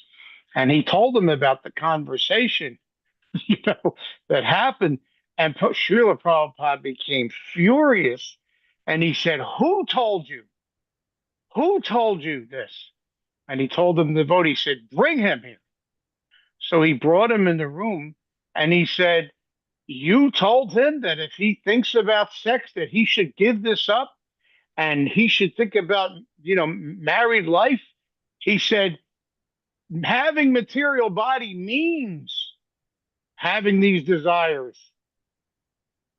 Speaker 2: And he told him about the conversation, that happened. And Srila Prabhupada became furious. And he said, who told you? Who told you this? And he told him, the devotee, he said, bring him here. So he brought him in the room, and he said, you told him that if he thinks about sex, that he should give this up and he should think about, married life. He said, having material body means having these desires.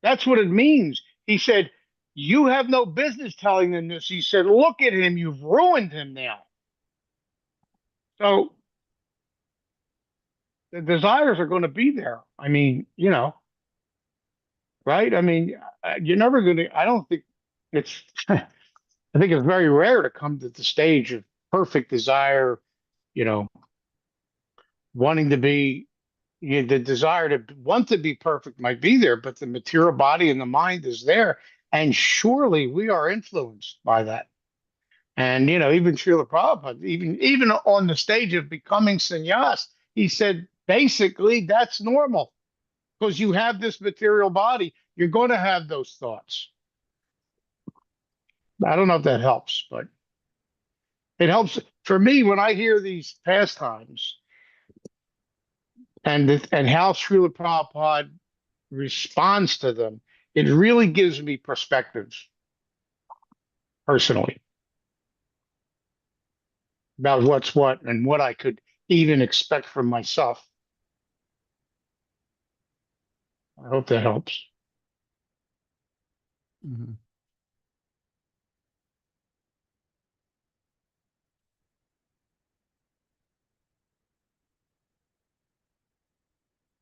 Speaker 2: That's what it means. He said, you have no business telling them this. He said, look at him. You've ruined him now. So the desires are going to be there. I mean, right? I mean, you're never going to, I don't think it's, I think it's very rare to come to the stage of perfect desire, wanting to be, the desire to want to be perfect might be there, but the material body and the mind is there. And surely we are influenced by that. And, even Srila Prabhupada, even on the stage of becoming sannyas, he said, basically, that's normal because you have this material body. You're going to have those thoughts. I don't know if that helps, but it helps for me when I hear these pastimes and how Srila Prabhupada responds to them. It really gives me perspective personally about what's what and what I could even expect from myself. I hope that helps.
Speaker 1: Mhm.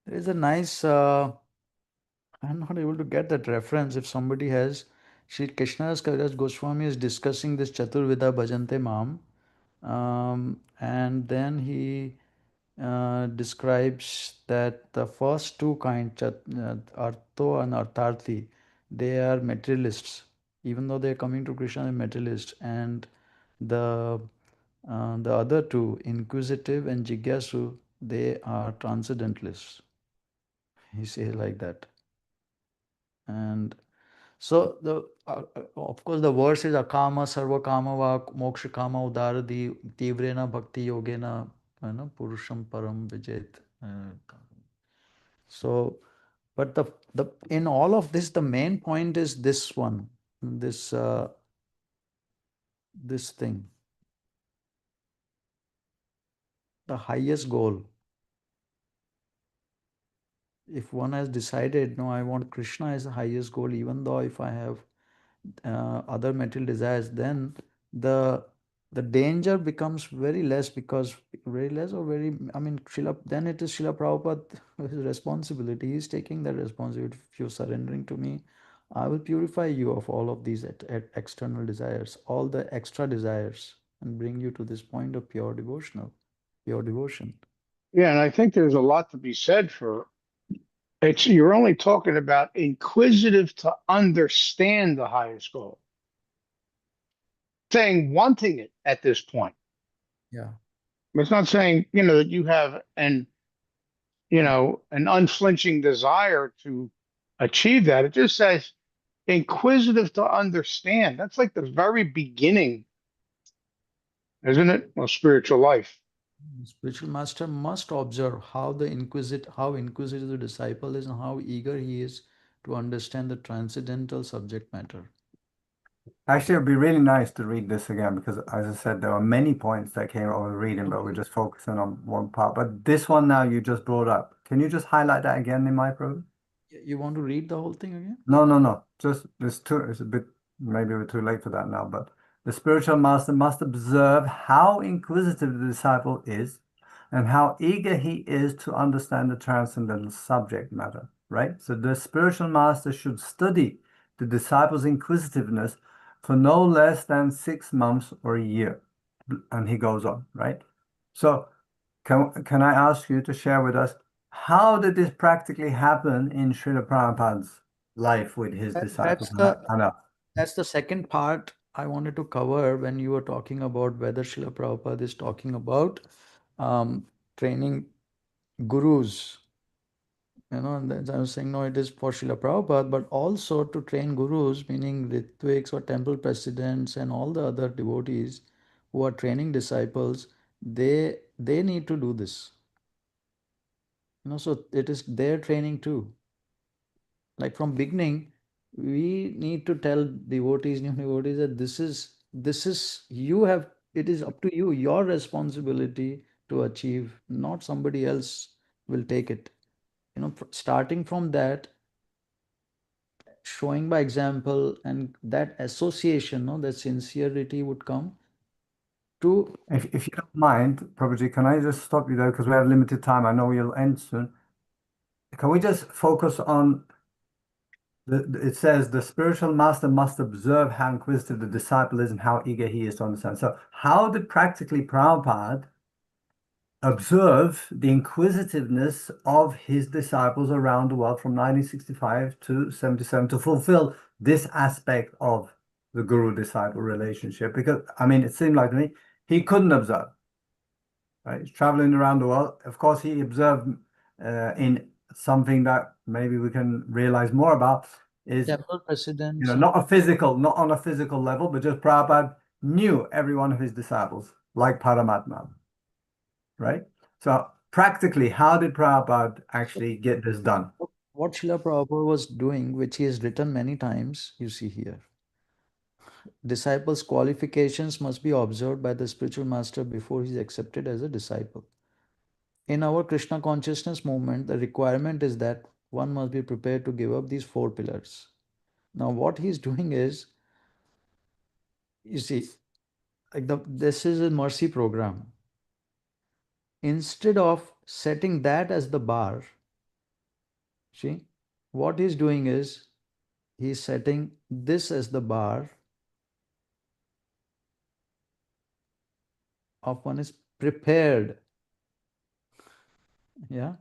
Speaker 1: There is a nice, I'm not able to get that reference. If somebody has, Sri Krishnadas Kaviraj Goswami is discussing this Chaturvida Bhajante Mam. And then he describes that the first two kinds, Artho and Artharthi, they are materialists. Even though they are coming to Krishna, they are materialists. And the other two, inquisitive and jijñāsuḥ, they are transcendentalists. He says like that. And so of course the verse is akama sarva kama va moksha kama udaradi tivrena bhakti yogena purusham param vijet. So, but the in all of this, the main point is this one, this thing, the highest goal. If one has decided, no, I want Krishna as the highest goal, even though if I have other material desires, then the danger becomes very less, because very less or very, I mean, then it is Srila Prabhupada's responsibility. He is taking that responsibility. If you're surrendering to me, I will purify you of all of these external desires, all the extra desires, and bring you to this point of pure devotion.
Speaker 2: Yeah, and I think there's a lot to be said for it's you're only talking about inquisitive to understand the highest goal. Saying wanting it at this point.
Speaker 1: Yeah.
Speaker 2: It's not saying, that you have an unflinching desire to achieve that. It just says inquisitive to understand. That's like the very beginning, isn't it? Of spiritual life.
Speaker 1: Spiritual master must observe how inquisitive the disciple is and how eager he is to understand the transcendental subject matter.
Speaker 3: Actually, it'd be really nice to read this again because, as I said, there are many points that came over reading, but we're just focusing on one part. But this one now you just brought up. Can you just highlight that again in my program?
Speaker 1: You want to read the whole thing again?
Speaker 3: No. Just it's a bit, maybe we're too late for that now, but the spiritual master must observe how inquisitive the disciple is and how eager he is to understand the transcendental subject matter, right? So the spiritual master should study the disciple's inquisitiveness for no less than 6 months or a year. And he goes on, right? So can I ask you to share with us, how did this practically happen in Srila Prabhupada's life with his disciples?
Speaker 1: That's the second part I wanted to cover when you were talking about whether Srila Prabhupada is talking about training gurus. And then I was saying, no, it is for Srila Prabhupada, but also to train gurus, meaning Ritviks or temple presidents and all the other devotees who are training disciples, they need to do this. So it is their training too. Like from beginning, we need to tell devotees, new devotees, that it is up to you, your responsibility to achieve, not somebody else will take it. Starting from that, showing by example, and that association, that sincerity would come to.
Speaker 3: If you don't mind, Prabhuji, can I just stop you there because we have limited time? I know you'll end soon. Can we just focus on it says the spiritual master must observe how inquisitive the disciple is and how eager he is to understand. So how did practically Prabhupada observe the inquisitiveness of his disciples around the world from 1965 to 77 to fulfill this aspect of the guru-disciple relationship? Because, it seemed like to me, he couldn't observe, right? He's traveling around the world. Of course, he observed in something that maybe we can realize more about is
Speaker 1: temple presidents,
Speaker 3: not on a physical level, but just Prabhupada knew every one of his disciples, like Paramatma, right? So practically, how did Prabhupada actually get this done?
Speaker 1: What Srila Prabhupada was doing, which he has written many times, you see here. Disciples' qualifications must be observed by the spiritual master before he is accepted as a disciple. In our Krishna consciousness movement, the requirement is that one must be prepared to give up these 4 pillars. Now, what he's doing is, you see, this is a mercy program. Instead of setting that as the bar, see, what he's doing is he's setting this as the bar of one is prepared. Yeah,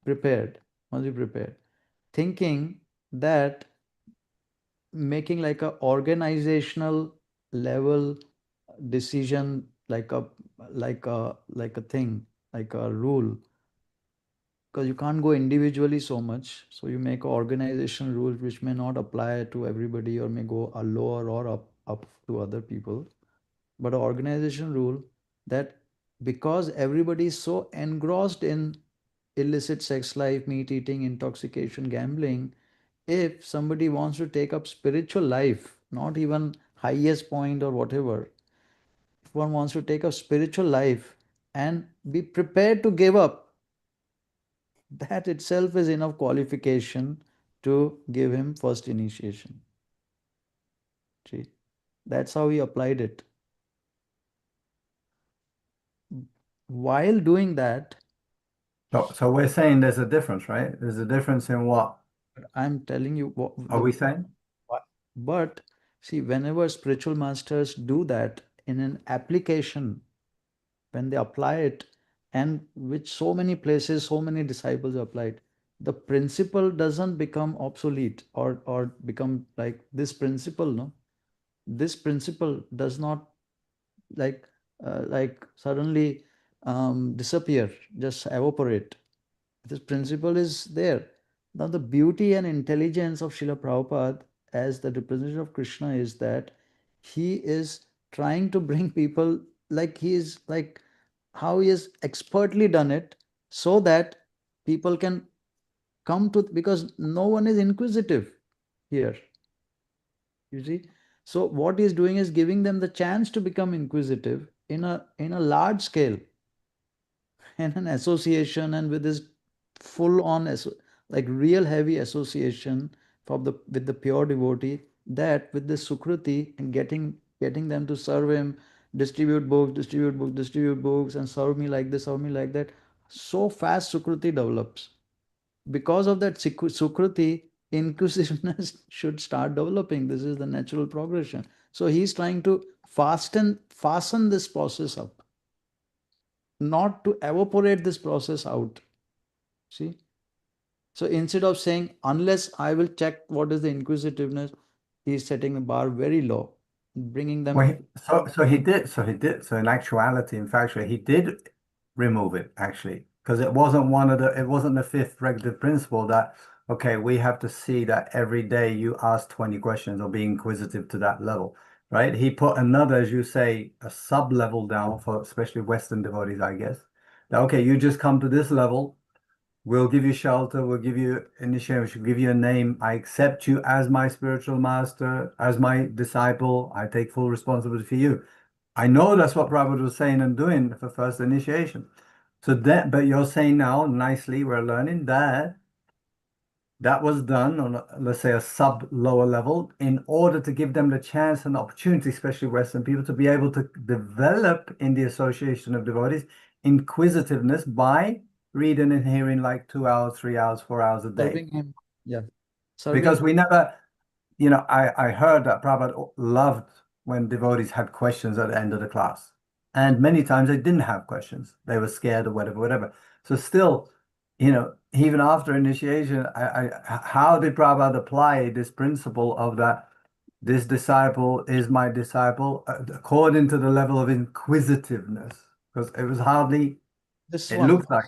Speaker 1: prepared, must be prepared. Thinking that making like a organizational level decision, like a thing, like a rule, because you can't go individually so much, so you make an organization rule which may not apply to everybody or may go a lower or up to other people, but an organization rule that because everybody is so engrossed in illicit sex life, meat eating, intoxication, gambling, if somebody wants to take up spiritual life, not even highest point or whatever, if one wants to take up spiritual life and be prepared to give up, that itself is enough qualification to give him first initiation. See, that's how he applied it. While doing that,
Speaker 3: So we're saying there's a difference, right? There's a difference in what
Speaker 1: I'm telling you what
Speaker 3: Are we saying?
Speaker 1: but see, whenever spiritual masters do that in an application, when they apply it, and which so many places, so many disciples applied, the principle doesn't become obsolete or become like this principle, no? This principle does not like suddenly disappear, just evaporate. This principle is there. Now, the beauty and intelligence of Srila Prabhupada as the representative of Krishna is that he is trying to bring people, like he is like how he has expertly done it, so that people can come to, because no one is inquisitive here, you see. So what he is doing is giving them the chance to become inquisitive in a large scale, in an association, and with this full on like real heavy association with the pure devotee, that with this Sukruti and getting them to serve him, distribute books, and serve me like this, serve me like that. So fast Sukruti develops. Because of that Sukruti, inquisitiveness should start developing. This is the natural progression. So he's trying to fasten this process up, not to evaporate this process out. See? So instead of saying, unless I will check what is the inquisitiveness, he is setting the bar very low, bringing them.
Speaker 3: Well, so he did. So in actuality, in fact, he did remove it, actually, because it wasn't it wasn't the fifth regulative principle that, okay, we have to see that every day you ask 20 questions or be inquisitive to that level, right? He put another, as you say, a sub-level down for especially Western devotees, I guess. That, okay, you just come to this level, we'll give you shelter, we'll give you initiation, we'll give you a name. I accept you as my spiritual master, as my disciple. I take full responsibility for you. I know that's what Prabhupada was saying and doing for first initiation. So that, but you're saying now, nicely, we're learning that that was done on, let's say, a sub-lower level in order to give them the chance and opportunity, especially Western people, to be able to develop in the association of devotees inquisitiveness by reading and hearing like 2 hours, 3 hours, 4 hours a day.
Speaker 1: Serving him. Yeah. Serving
Speaker 3: Because we never, I heard that Prabhupada loved when devotees had questions at the end of the class. And many times they didn't have questions. They were scared or whatever. So still, even after initiation, how did Prabhupada apply this principle of that this disciple is my disciple according to the level of inquisitiveness? Because it was hardly, it looked like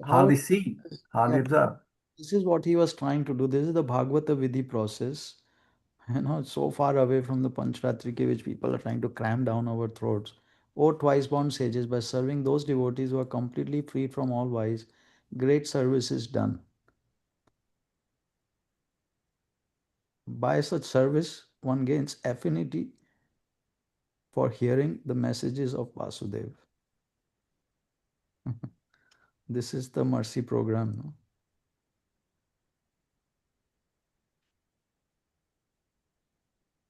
Speaker 3: hardly seen, hardly observed.
Speaker 1: This is what he was trying to do. This is the Bhagavata Vidhi process. So far away from the Panchratrika, which people are trying to cram down our throats. O twice born sages, by serving those devotees who are completely freed from all vice, great service is done. By such service, one gains affinity for hearing the messages of Vasudev. This is the mercy program. No?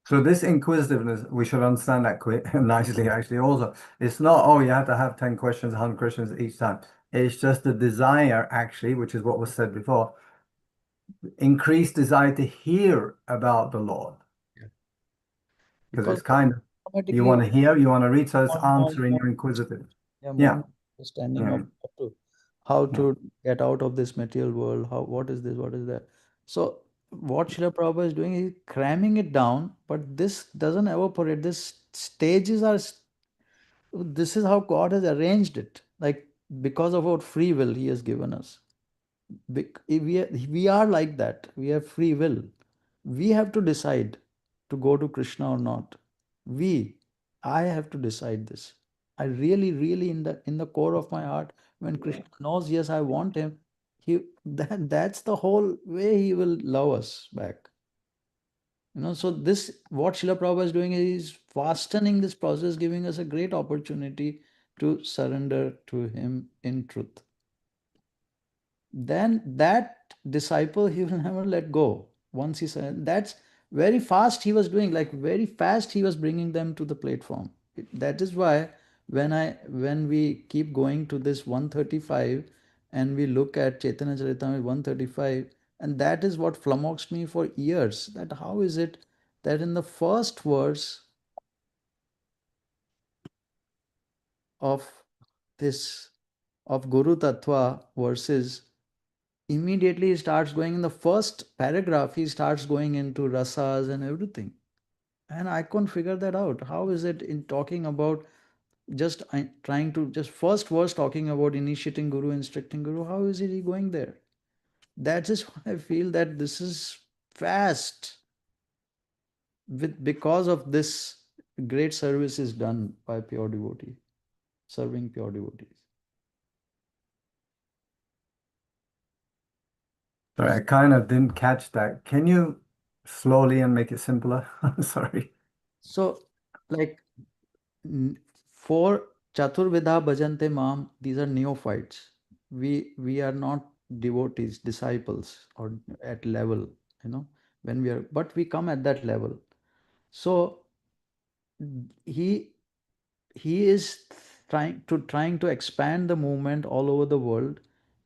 Speaker 3: So this inquisitiveness, we should understand that nicely, actually, also. It's not, oh, you have to have 10 questions, 100 questions each time. It's just the desire, actually, which is what was said before, increased desire to hear about the Lord. Because it's kind of, you want to hear, you want to read, so it's answering your inquisitive.
Speaker 1: Yeah. Understanding of how to get out of this material world, what is this, what is that. So what Srila Prabhupada is doing is cramming it down, but this doesn't evaporate. This is how God has arranged it. Like, because of our free will he has given us. We are like that. We have free will. We have to decide to go to Krishna or not. I have to decide this. I really, really, in the core of my heart, when Krishna knows, yes, I want him, that's the whole way he will love us back. So this, what Srila Prabhupada is doing is fastening this process, giving us a great opportunity to surrender to him in truth. Then that disciple, he will never let go. Once he said, that's very fast he was doing, like very fast he was bringing them to the platform. That is why when we keep going to this 135 and we look at Chaitanya Charitamrita 135, And that is what flummoxed me for years, that how is it that in the first verse of this, of Guru Tattva verses, immediately he starts going, in the first paragraph, he starts going into rasas and everything. And I couldn't figure that out. How is it in talking about just trying to, just first verse talking about initiating Guru, instructing Guru, how is he going there? That is why I feel that this is fast. Because of this, great service is done by pure devotee, serving pure devotees.
Speaker 3: Sorry, I kind of didn't catch that. Can you slowly and make it simpler? Sorry.
Speaker 1: So, like, for Chaturvidha Bhajante Mam, these are neophytes. We are not devotees, disciples, or at level, when we are, but we come at that level. So he is trying to expand the movement all over the world.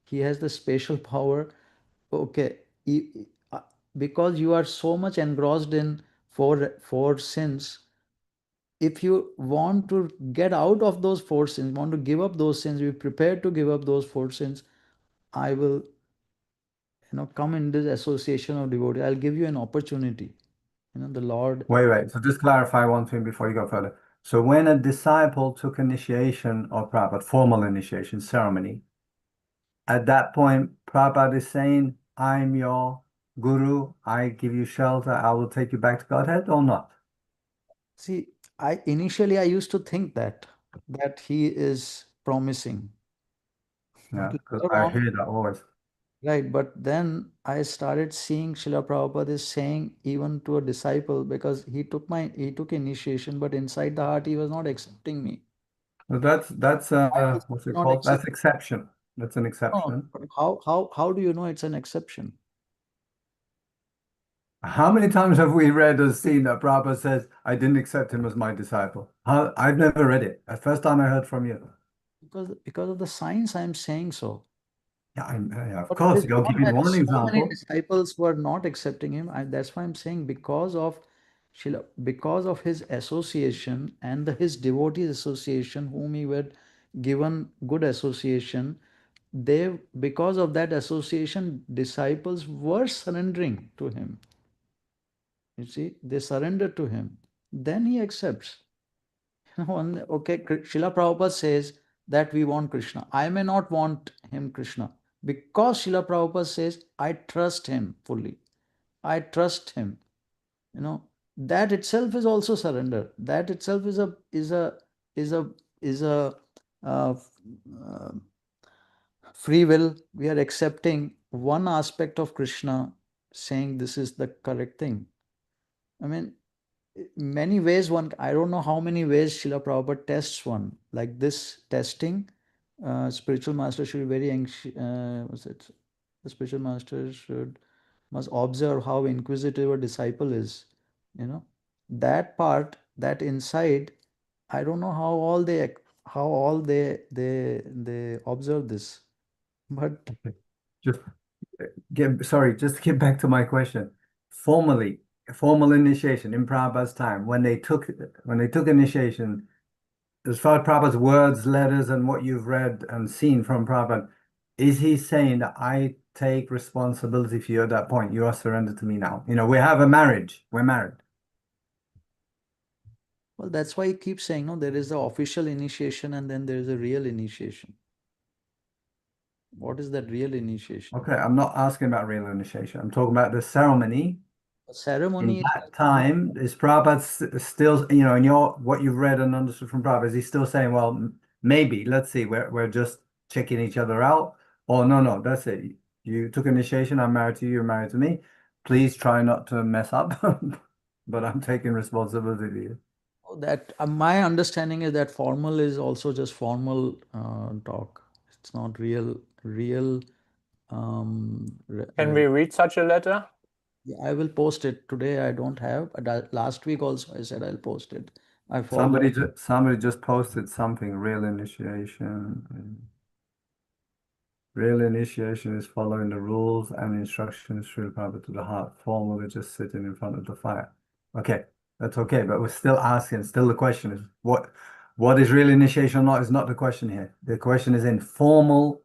Speaker 1: He has the special power. Okay, because you are so much engrossed in four sins, if you want to get out of those four sins, want to give up those sins, be prepared to give up those four sins, I will, come in this association of devotees. I'll give you an opportunity. The Lord.
Speaker 3: Wait. So just clarify one thing before you go further. So when a disciple took initiation of Prabhupada, formal initiation ceremony, at that point, Prabhupada is saying, I'm your guru, I give you shelter, I will take you back to Godhead, or not?
Speaker 1: See, initially I used to think that he is promising.
Speaker 3: Yeah,
Speaker 1: But
Speaker 3: because
Speaker 1: later
Speaker 3: I
Speaker 1: on,
Speaker 3: hear that always.
Speaker 1: right, but then I started seeing Srila Prabhupada is saying even to a disciple, because he took initiation, but inside the heart he was not accepting me.
Speaker 3: But that's
Speaker 1: Why is
Speaker 3: what's
Speaker 1: he
Speaker 3: it
Speaker 1: not
Speaker 3: called? That's
Speaker 1: accepting?
Speaker 3: exception. That's an
Speaker 1: No,
Speaker 3: exception.
Speaker 1: but how do you know it's an exception?
Speaker 3: How many times have we read or seen that Prabhupada says, I didn't accept him as my disciple? I've never read it. The first time I heard from you.
Speaker 1: Because of the science I'm saying so.
Speaker 3: Yeah, of
Speaker 1: But
Speaker 3: course,
Speaker 1: there is
Speaker 3: you'll
Speaker 1: not
Speaker 3: give me
Speaker 1: that
Speaker 3: one
Speaker 1: so many
Speaker 3: example.
Speaker 1: disciples were not accepting him. That's why I'm saying because of his association and his devotees association, whom he were given good association, because of that association, disciples were surrendering to him. You see, they surrendered to him. Then he accepts. Okay, Srila Prabhupada says that we want Krishna. I may not want him Krishna, because Srila Prabhupada says I trust him fully. I trust him. That itself is also surrender. That itself is a uh, uh, free will. We are accepting one aspect of Krishna, saying this is the correct thing. I mean, many ways I don't know how many ways Srila Prabhupada tests one. Like this testing, spiritual master should be very anxious. The spiritual master must observe how inquisitive a disciple is. That part, that inside, I don't know how all they observe this, but
Speaker 3: Just just to get back to my question. Formal initiation in Prabhupada's time, when they took initiation, as far as Prabhupada's words, letters, and what you've read and seen from Prabhupada, is he saying that I take responsibility for you at that point? You are surrendered to me now. We have a marriage. We're married.
Speaker 1: well, that's why he keeps saying, no, there is the official initiation and then there is a real initiation. What is that real initiation?
Speaker 3: Okay, I'm not asking about real initiation. I'm talking about the ceremony.
Speaker 1: A ceremony
Speaker 3: In that time, is Prabhupada still, in what you've read and understood from Prabhupada, is he still saying, well, maybe, let's see, we're just checking each other out? Or no, that's it. You took initiation, I'm married to you, you're married to me. Please try not to mess up, but I'm taking responsibility to you.
Speaker 1: that my understanding is that formal is also just formal talk. It's not real.
Speaker 5: Can we read such a letter?
Speaker 1: I will post it today. I don't have, but last week also I said I'll post it. I forgot.
Speaker 3: Somebody just posted something, real initiation. Real initiation is following the rules and instructions Śrīla Bhaktisiddhānta to the heart. Formal is just sitting in front of the fire. Okay, that's okay, but we're still asking. Still, the question is what is real initiation or not is not the question here. The question is in formal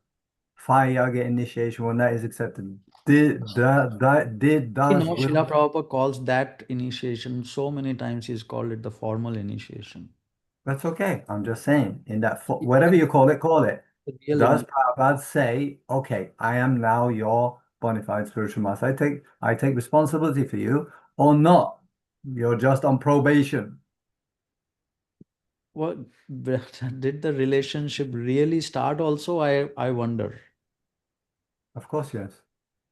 Speaker 3: fire yoga initiation when that is accepted. Does
Speaker 1: Srila Prabhupada calls that initiation so many times. He's called it the formal initiation.
Speaker 3: That's okay. I'm just saying, in that whatever you call it, does Prabhupada say, okay, I am now your bona fide spiritual master. I take responsibility for you, or not? You're just on probation.
Speaker 1: What did the relationship really start also? I wonder.
Speaker 3: Of course, yes.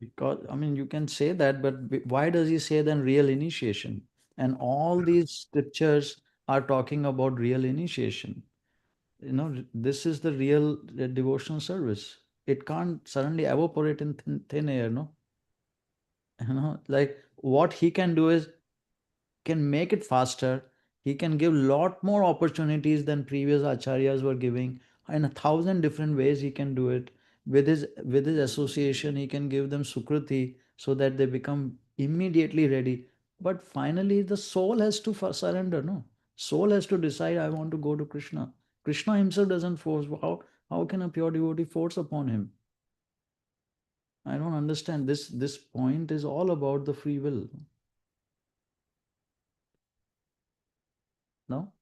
Speaker 1: Because I mean, you can say that, but why does he say then real initiation? And all these scriptures are talking about real initiation. You know, this is the real devotional service. It can't suddenly evaporate in thin air, no? You know, like what he can do is can make it faster. He can give lot more opportunities than previous acharyas were giving. In 1,000 different ways he can do it. With his association, he can give them sukruti so that they become immediately ready. But finally, the soul has to surrender, no? Soul has to decide, I want to go to Krishna. Krishna himself doesn't force. How can a pure devotee force upon him? I don't understand. This point is all about the free will. No?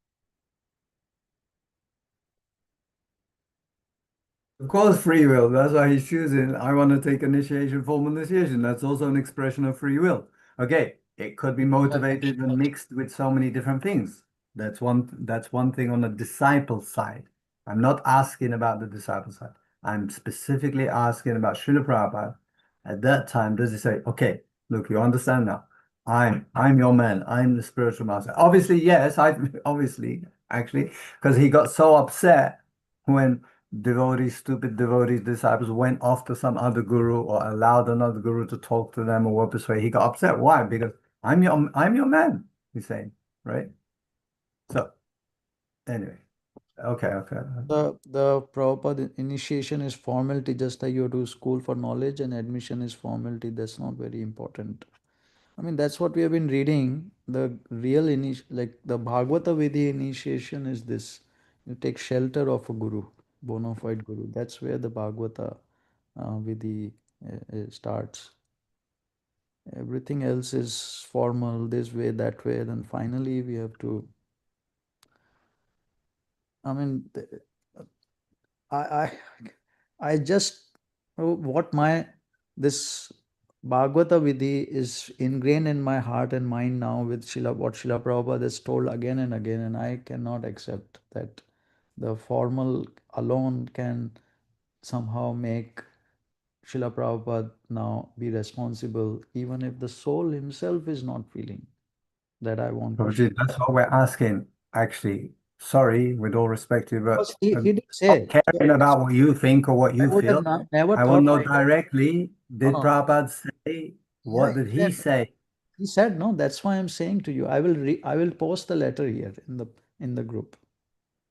Speaker 3: Of course, free will. That's why he's choosing. I want to take initiation, formal initiation. That's also an expression of free will. Okay, it could be motivated and mixed with so many different things. That's one thing on the disciple side. I'm not asking about the disciple side. I'm specifically asking about Śrīla Prabhupada. At that time, does he say, okay, look, you understand now. I'm your man. I'm the spiritual master. Obviously, yes, obviously, actually, because he got so upset when stupid devotees, disciples went off to some other guru or allowed another guru to talk to them or what persuade. He got upset. Why? Because I'm your man, he's saying, right? So anyway, okay.
Speaker 1: The Prabhupada initiation is formality, just like you do school for knowledge, and admission is formality. That's not very important. I mean, that's what we have been reading. The real like the Bhagavata Vidhi initiation is this. You take shelter of a guru, bona fide guru. That's where the Bhagavata Vidhi starts. Everything else is formal, this way, that way. Then finally we have to, I mean, I just, what this Bhagavata Vidhi is ingrained in my heart and mind now with what Śrīla Prabhupada has told again and again, and I cannot accept that the formal alone can somehow make Śrīla Prabhupada now be responsible, even if the soul himself is not feeling that I want to.
Speaker 3: That's what we're asking, actually. Sorry, with all respect to you, but
Speaker 1: He did say,
Speaker 3: caring about what you think or what you feel.
Speaker 1: Never
Speaker 3: I want to know directly, did
Speaker 1: No.
Speaker 3: Prabhupada say, what did he say?
Speaker 1: He said, no, that's why I'm saying to you, I will post the letter here in the group,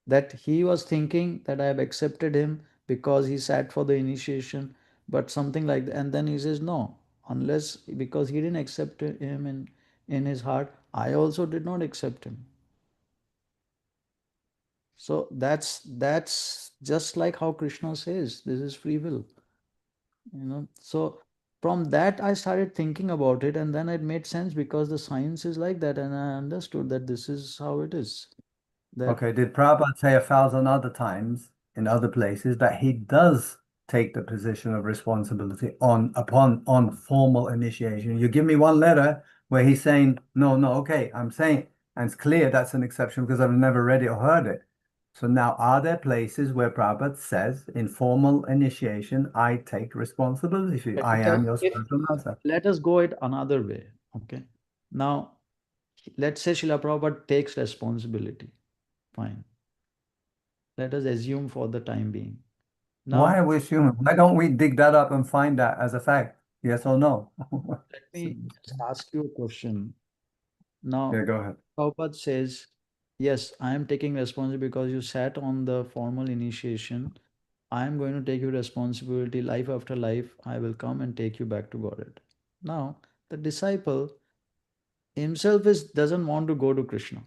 Speaker 1: that he was thinking that I have accepted him because he sat for the initiation, but something like that. And then he says, no, unless, because he didn't accept him in his heart, I also did not accept him. So that's just like how Krishna says, this is free will. You know, so from that I started thinking about it, and then it made sense because the science is like that, and I understood that this is how it is.
Speaker 3: Okay, did Prabhupada say 1,000 other times in other places that he does take the position of responsibility on formal initiation? You give me one letter where he's saying, no, okay, I'm saying, and it's clear that's an exception because I've never read it or heard it. So now, are there places where Prabhupada says in formal initiation, I take responsibility? I am your spiritual master.
Speaker 1: Let us go it another way. Okay. Now, let's say Śrīla Prabhupada takes responsibility. Fine. Let us assume for the time being. Now,
Speaker 3: why are we assuming? Why don't we dig that up and find that as a fact? Yes or no?
Speaker 1: Let me just ask you a question. Now,
Speaker 3: yeah, go ahead.
Speaker 1: Prabhupada says, yes, I am taking responsibility because you sat on the formal initiation I am going to take your responsibility life after life. I will come and take you back to Godhead. Now, the disciple himself doesn't want to go to Krishna.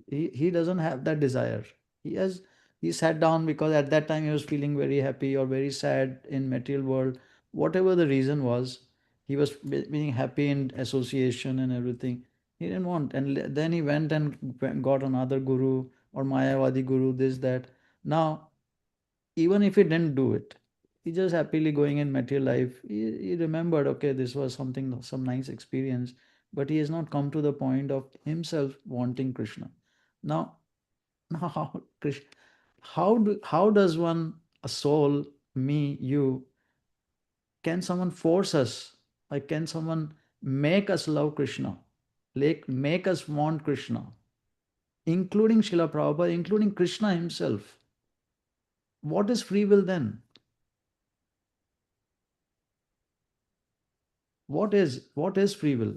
Speaker 1: He doesn't have that desire. He sat down because at that time he was feeling very happy or very sad in material world. Whatever the reason was, he was being happy in association and everything. He didn't want. And then he went and got another guru or Mayavadi guru, this, that. Now, even if he didn't do it, he just happily going in material life. He remembered, okay, this was something, some nice experience, but he has not come to the point of himself wanting Krishna. Now, how Krishna, how does one, a soul, me, you, can someone force us? Like, can someone make us love Krishna? Like, make us want Krishna, including Srila Prabhupada, including Krishna himself? What is free will then? What is free will?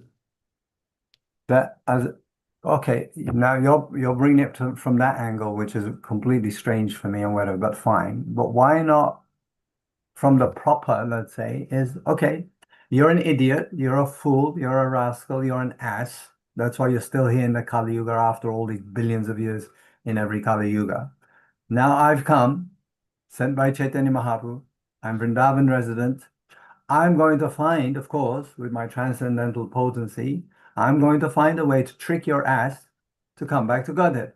Speaker 3: That as okay, now you're bringing it from that angle, which is completely strange for me and whatever, but fine. But why not from the proper, let's say, is okay, you're an idiot, you're a fool, you're a rascal, you're an ass. That's why you're still here in the Kali Yuga after all these billions of years in every Kali Yuga. Now I've come, sent by Chaitanya Mahaprabhu, I'm Vrindavan resident. I'm going to find, of course, with my transcendental potency, I'm going to find a way to trick your ass to come back to Godhead.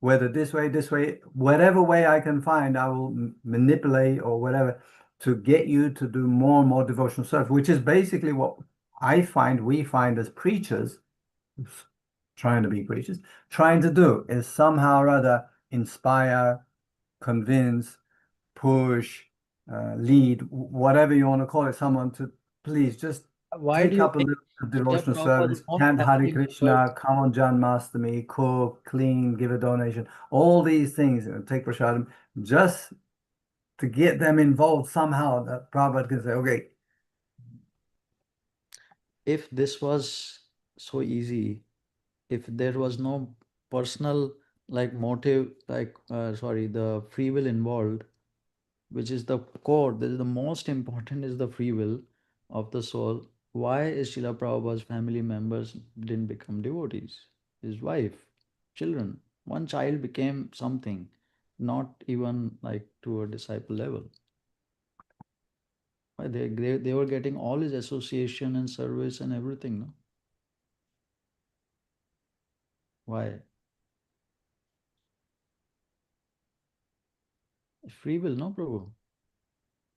Speaker 3: Whether this way, whatever way I can find, I will manipulate or whatever to get you to do more and more devotional service, which is basically what we find as preachers, trying to be preachers, trying to do is somehow or other inspire, convince, push, lead, whatever you want to call it, someone to please just take up a little devotional service, chant Hare Krishna, come on Janmashtami, cook, clean, give a donation, all these things, take prasadam, just to get them involved somehow, that Prabhupada can say, okay.
Speaker 1: If this was so easy, if there was no personal motive, the free will involved, which is the core, the most important is the free will of the soul. Why is Srila Prabhupada's family members didn't become devotees? His wife, children. One child became something, not even to a disciple level. Why they were getting all his association and service and everything, no? Why? Free will, no, Prabhu?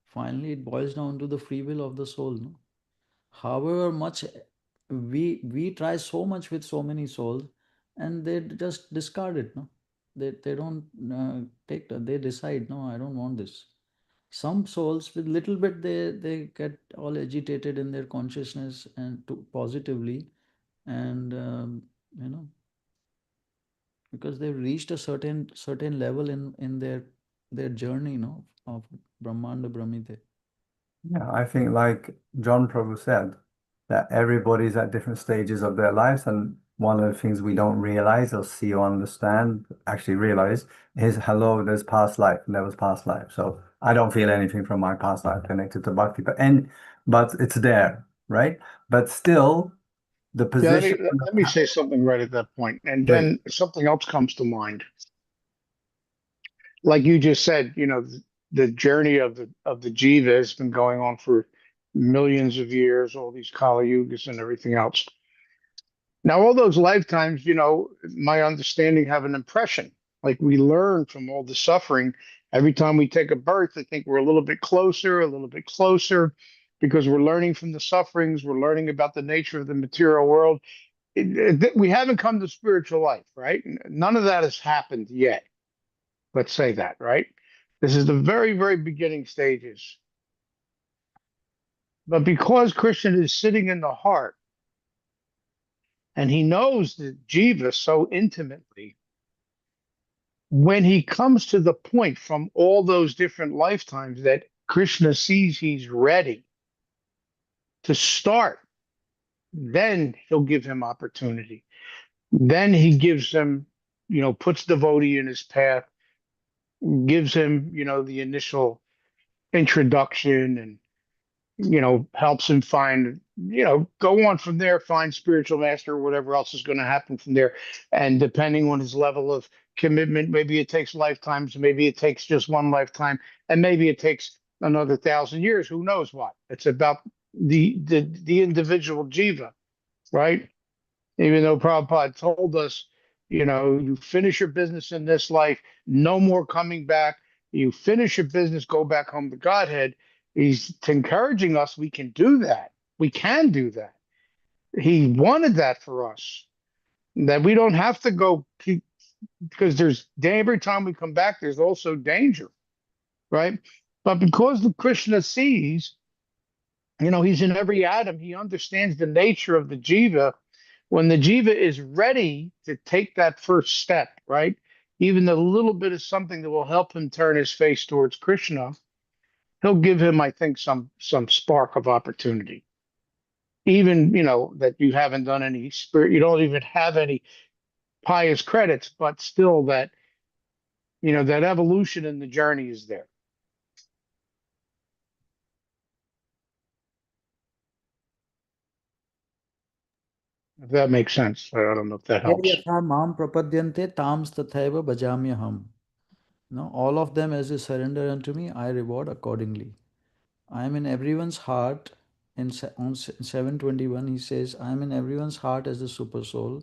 Speaker 1: Finally, it boils down to the free will of the soul, no? However much we try so much with so many souls, and they just discard it, no? They don't take that. They decide, no, I don't want this. Some souls with little bit they get all agitated in their consciousness and positively, and because they've reached a certain level in their journey, no, of Brahmanda Brahmite.
Speaker 3: Yeah, I think like John Prabhu said, that everybody's at different stages of their lives, and one of the things we don't realize or see or understand, actually realize, is hello, there's past life and there was past life. So I don't feel anything from my past life connected to bhakti, but it's there, right? But still, the position.
Speaker 2: Let me say something right at that point, and then something else comes to mind. Like you just said, the journey of the jiva has been going on for millions of years, all these Kali Yugas and everything else. Now, all those lifetimes, my understanding have an impression. Like we learn from all the suffering. Every time we take a birth, I think we're a little bit closer, because we're learning from the sufferings. We're learning about the nature of the material world. We haven't come to spiritual life, right? None of that has happened yet. Let's say that, right? This is the very, very beginning stages. But because Krishna is sitting in the heart, and he knows the jiva so intimately, when he comes to the point from all those different lifetimes that Krishna sees he's ready to start, then he'll give him opportunity. Then he gives him, puts devotee in his path, gives him, the initial introduction and, helps him find, go on from there, find spiritual master or whatever else is going to happen from there. And depending on his level of commitment, maybe it takes lifetimes, maybe it takes just one lifetime, and maybe it takes another 1,000 years. Who knows what? It's about the individual jiva, right? Even though Prabhupada told us, you finish your business in this life, no more coming back. You finish your business, go back home to Godhead. He's encouraging us. We can do that. We can do that. He wanted that for us. That we don't have to go, because every time we come back, there's also danger, right? But because the Krishna sees, he's in every atom. He understands the nature of the jiva. When the jiva is ready to take that first step, right? Even a little bit of something that will help him turn his face towards Krishna, he'll give him, I think, some spark of opportunity. Even, that you haven't done any spirit, you don't even have any pious credits, but still that, that evolution in the journey is there. If that makes sense. I don't know if that helps.
Speaker 1: Yatha mam prapadyante tams tathaiva bhajamyaham. No, all of them as they surrender unto me, I reward accordingly. I am in everyone's heart. On 721, he says, I am in everyone's heart as the super soul.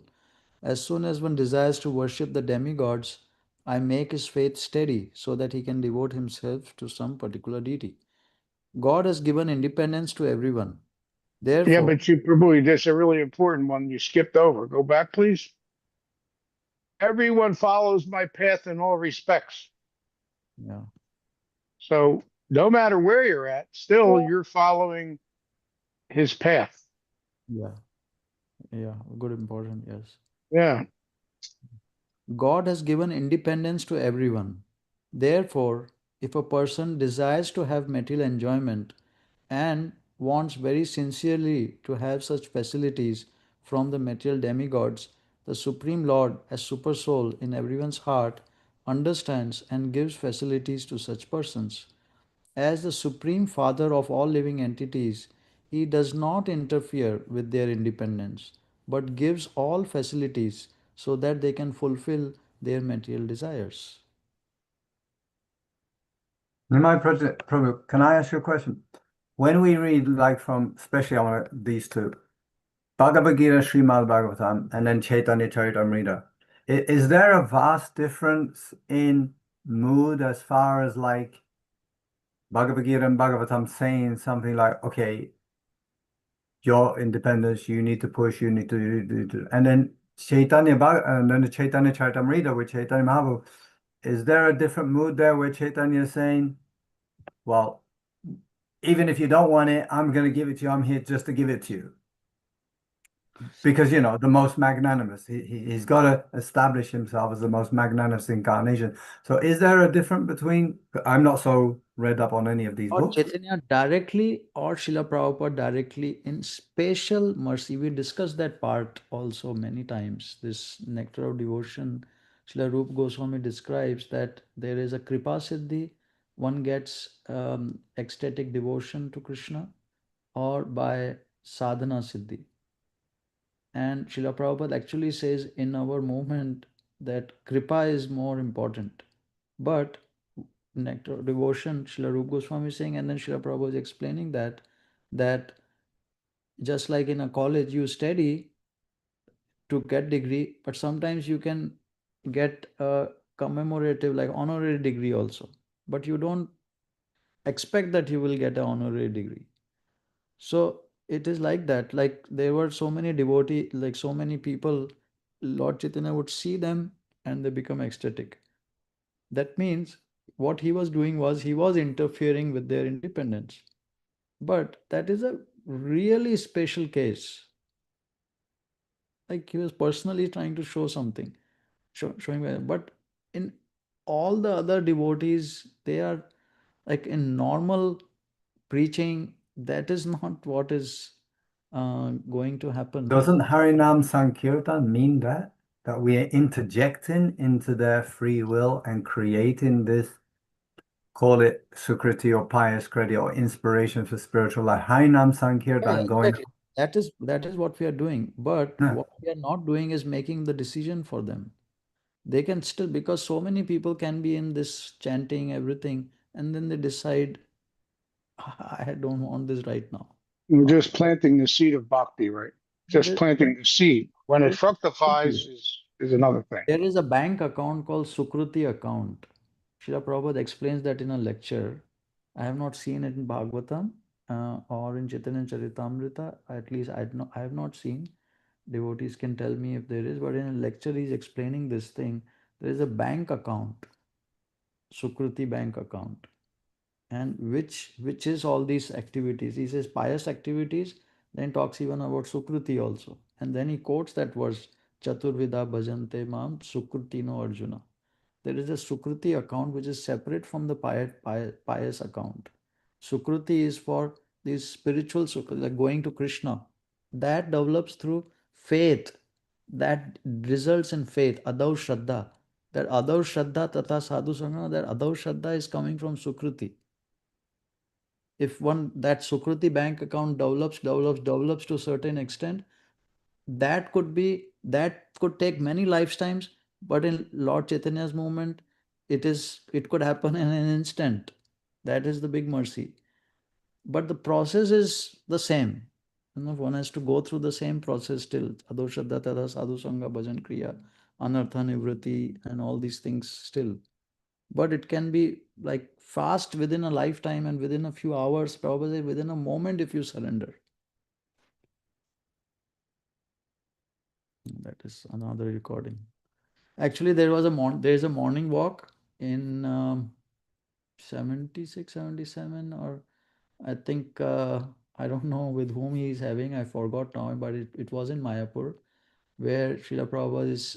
Speaker 1: As soon as one desires to worship the demigods, I make his faith steady so that he can devote himself to some particular deity. God has given independence to everyone. Therefore,
Speaker 2: yeah, but Prabhu, that's a really important one you skipped over. Go back, please. Everyone follows my path in all respects.
Speaker 1: Yeah.
Speaker 2: So no matter where you're at, still you're following his path.
Speaker 1: Yeah. Yeah. Good, important. Yes.
Speaker 2: Yeah.
Speaker 1: God has given independence to everyone. Therefore, if a person desires to have material enjoyment and wants very sincerely to have such facilities from the material demigods, the Supreme Lord, as Super Soul in everyone's heart, understands and gives facilities to such persons. As the Supreme Father of all living entities, he does not interfere with their independence, but gives all facilities so that they can fulfill their material desires.
Speaker 3: Prabhu, can I ask you a question? When we read, like from, especially on these two, Bhagavad Gita, Śrīmad-Bhāgavatam, and then Chaitanya Charitamrita, is there a vast difference in mood as far as like Bhagavad Gita and Bhagavatam saying something like, okay, your independence, you need to push, you need to, and then the Chaitanya Charitamrita with Chaitanya Mahaprabhu, is there a different mood there where Chaitanya is saying, well, even if you don't want it, I'm going to give it to you. I'm here just to give it to you. Because, the most magnanimous. He's got to establish himself as the most magnanimous incarnation. So is there a difference between, I'm not so read up on any of these
Speaker 1: Or
Speaker 3: books.
Speaker 1: Chaitanya directly or Srila Prabhupada directly in special mercy. We discussed that part also many times. This nectar of devotion, Srila Rupa Goswami describes that there is a Kripa Siddhi, one gets ecstatic devotion to Krishna, or by sadhana Siddhi. And Srila Prabhupada actually says in our movement that Kripa is more important. But nectar of devotion, Srila Rupa Goswami is saying, and then Srila Prabhupada is explaining that just like in a college, you study to get degree, but sometimes you can get a commemorative, like honorary degree also. But you don't expect that you will get an honorary degree. So it is like that. Like there were so many devotees, like so many people, Lord Chaitanya would see them and they become ecstatic. That means what he was doing was he was interfering with their independence. But that is a really special case. Like he was personally trying to show something, showing. But in all the other devotees, they are like in normal preaching, that is not what is going to happen.
Speaker 3: Doesn't Harinam Sankirtan mean that we are interjecting into their free will and creating this call it Sukriti or pious credit or inspiration for spiritual life. Harinam Sankirtan, going.
Speaker 1: Exactly. That is what we are doing. But
Speaker 3: Yeah.
Speaker 1: what we are not doing is making the decision for them. They can still, because so many people can be in this chanting everything, and then they decide, I don't want this right now.
Speaker 2: We're just planting the seed of bhakti, right? Just planting the seed. When it fructifies is another thing.
Speaker 1: There is a bank account called Sukruti account. Srila Prabhupada explains that in a lecture. I have not seen it in Bhagavatam or in Chaitanya Charitamrita. At least I have not seen. Devotees can tell me if there is, but in a lecture he is explaining this thing. There is a bank account, Sukruti bank account, and which is all these activities. He says pious activities, then talks even about Sukruti also, and then he quotes that verse, Chaturvida bhajante mam Sukrutino Arjuna. There is a Sukruti account which is separate from the pious account. Sukruti is for this spiritual Sukruti, like going to Krishna. That develops through faith. That results in faith, Adav Shraddha. That Adav Shraddha Tata Sadhu Sangha, that Adav Shraddha is coming from Sukruti. If that Sukruti bank account develops to a certain extent, that could take many lifetimes, but in Lord Chaitanya's movement, it could happen in an instant. That is the big mercy. But the process is the same. One has to go through the same process still. Ado Shraddha Tada Sadhu Sangha Bhajan Kriya, Anartha Nivriti, and all these things still. But it can be like fast within a lifetime and within a few hours, probably within a moment if you surrender. That is another recording. Actually, there is a morning walk in 76, 77, or I think, I don't know with whom he is having, I forgot now, but it was in Mayapur, where Srila Prabhupada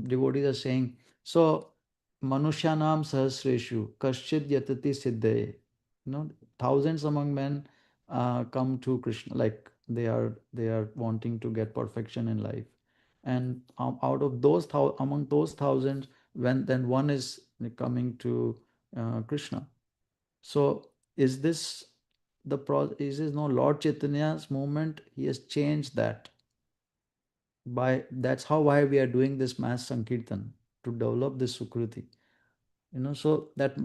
Speaker 1: devotees are saying, so, Manushyanam Sahasreshu, Kaschid Yatati Siddhaye. Thousands among men come to Krishna, like they are wanting to get perfection in life. And out of those among those thousands, then one is coming to Krishna. So is this no Lord Chaitanya's movement? He has changed that. That's why we are doing this mass sankirtan, to develop this sukruti. So that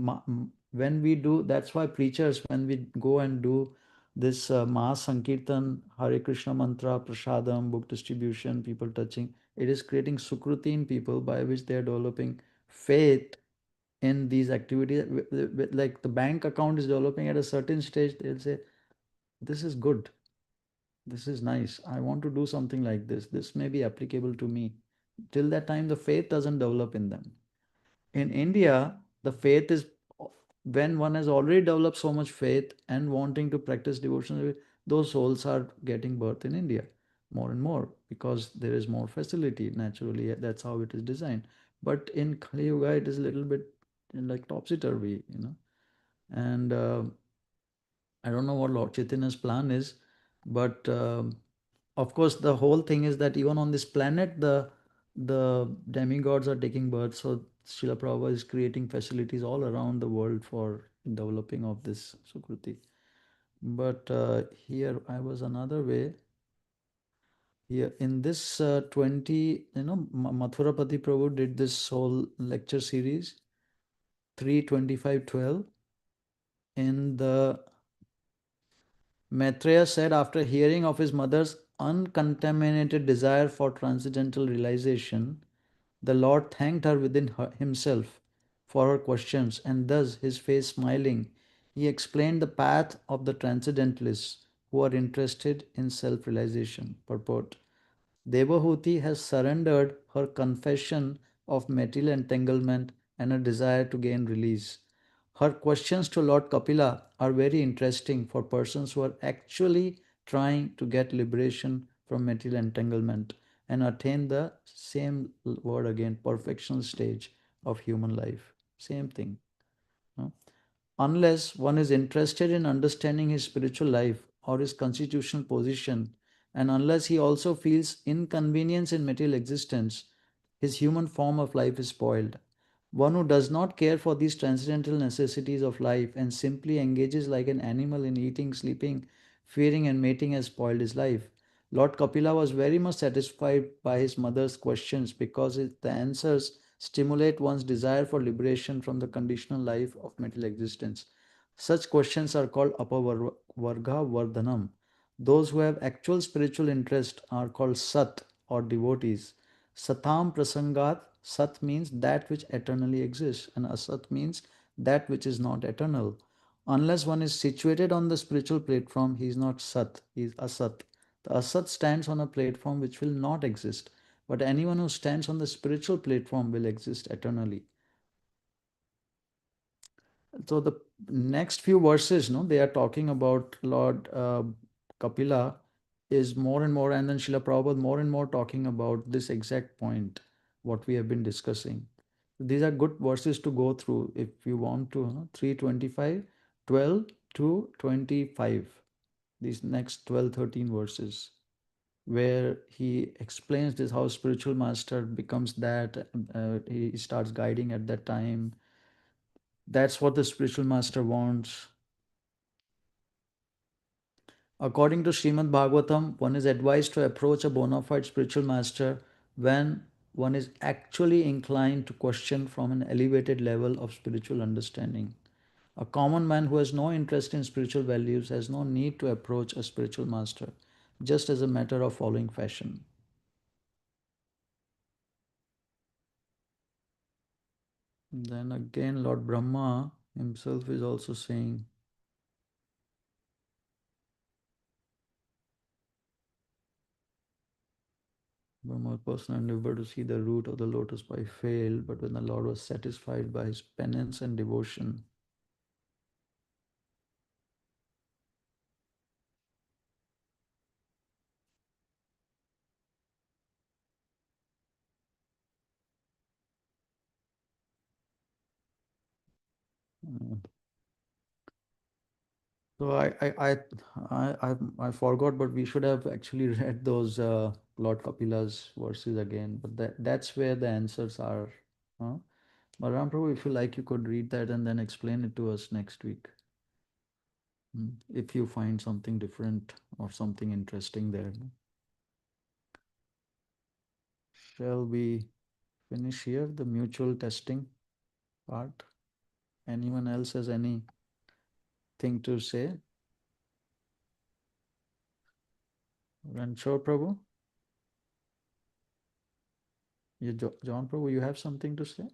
Speaker 1: when we do, that's why preachers, when we go and do this mass sankirtan, Hare Krishna mantra, prasadam, book distribution, people touching, it is creating sukruti in people by which they are developing faith in these activities. Like the bank account is developing at a certain stage, they'll say, this is good, this is nice, I want to do something like this may be applicable to me. Till that time the faith doesn't develop in them. In India, the faith is, when one has already developed so much faith and wanting to practice devotion, those souls are getting birth in India more and more, because there is more facility naturally. That's how it is designed. But in Kali Yuga, it is a little bit like topsy-turvy, and I don't know what Lord Chaitanya's plan is, but of course the whole thing is that even on this planet, the demigods are taking birth. So Srila Prabhupada is creating facilities all around the world for developing of this Sukruti. But here I was another way. Here in this 20, Mathurapati Prabhu did this whole lecture series, 3:25:12. In the Maitreya said, after hearing of his mother's uncontaminated desire for transcendental realization, the Lord thanked her within himself for her questions, and thus, his face smiling, he explained the path of the transcendentalists who are interested in self-realization. Purport: Devahuti has surrendered her confession of material entanglement and a desire to gain release. Her questions to Lord Kapila are very interesting for persons who are actually trying to get liberation from material entanglement and attain the same word again, perfection stage of human life. Same thing. No? Unless one is interested in understanding his spiritual life or his constitutional position, and unless he also feels inconvenience in material existence, his human form of life is spoiled. One who does not care for these transcendental necessities of life and simply engages like an animal in eating, sleeping, fearing, and mating has spoiled his life. Lord Kapila was very much satisfied by his mother's questions because the answers stimulate one's desire for liberation from the conditional life of material existence. Such questions are called apavarga vardhanam. Those who have actual spiritual interest are called sat or devotees. Satam prasangat, sat means that which eternally exists, and asat means that which is not eternal. Unless one is situated on the spiritual platform, he is not sat, he is asat. The asat stands on a platform which will not exist, but anyone who stands on the spiritual platform will exist eternally. So the next few verses, no, they are talking about Lord Kapila is more and more, and then Srila Prabhupada more and more talking about this exact point, what we have been discussing. These are good verses to go through if you want to, 325, 12 to 25. These next 12, 13 verses, where he explains this how spiritual master becomes that, he starts guiding at that time. That's what the spiritual master wants. According to Śrīmad-Bhāgavatam, one is advised to approach a bona fide spiritual master when one is actually inclined to question from an elevated level of spiritual understanding. A common man who has no interest in spiritual values has no need to approach a spiritual master, just as a matter of following fashion. Then again, Lord Brahma himself is also saying, Brahma's personal endeavor to see the root of the lotus pipe failed, but when the Lord was satisfied by his penance and devotion, so I forgot, but we should have actually read those Lord Kapila's verses again. But that's where the answers are. Huh? Balaram Prabhu, if you like, you could read that and then explain it to us next week. If you find something different or something interesting there. Shall we finish here the mutual testing part? Anyone else has anything to say? Ranchor Prabhu? John Prabhu, you have something to say?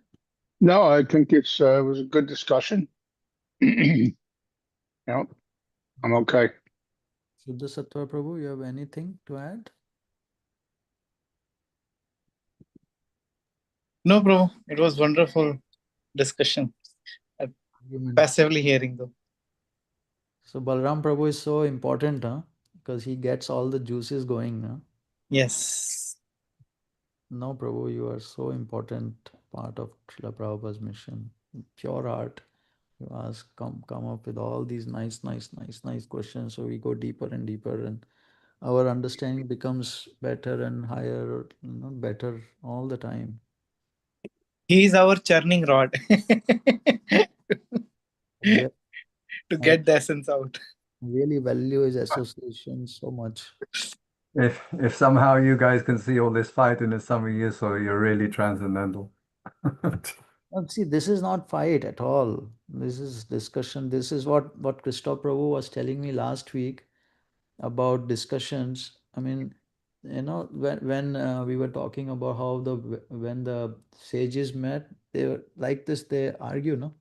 Speaker 2: No, I think it was a good discussion. Yeah, I'm okay.
Speaker 1: Siddha Sattva Prabhu, you have anything to add?
Speaker 4: No, bro. It was wonderful discussion. Passively hearing though.
Speaker 1: So Balram Prabhu is so important, huh? Because he gets all the juices going, huh?
Speaker 4: Yes.
Speaker 1: No, Prabhu, you are so important part of Srila Prabhupada's mission. Pure heart. You ask, come up with all these nice questions. So we go deeper and deeper, and our understanding becomes better and higher, better all the time.
Speaker 4: He is our churning rod
Speaker 1: Yeah,
Speaker 4: to
Speaker 1: I
Speaker 4: get the essence out.
Speaker 1: really value his association so much.
Speaker 3: If somehow you guys can see all this fight in the summer years, so you're really transcendental.
Speaker 1: See, this is not fight at all. This is discussion. This is what Christoph Prabhu was telling me last week about discussions. I mean, when we were talking about how when the sages met, they were like this. They argue, no.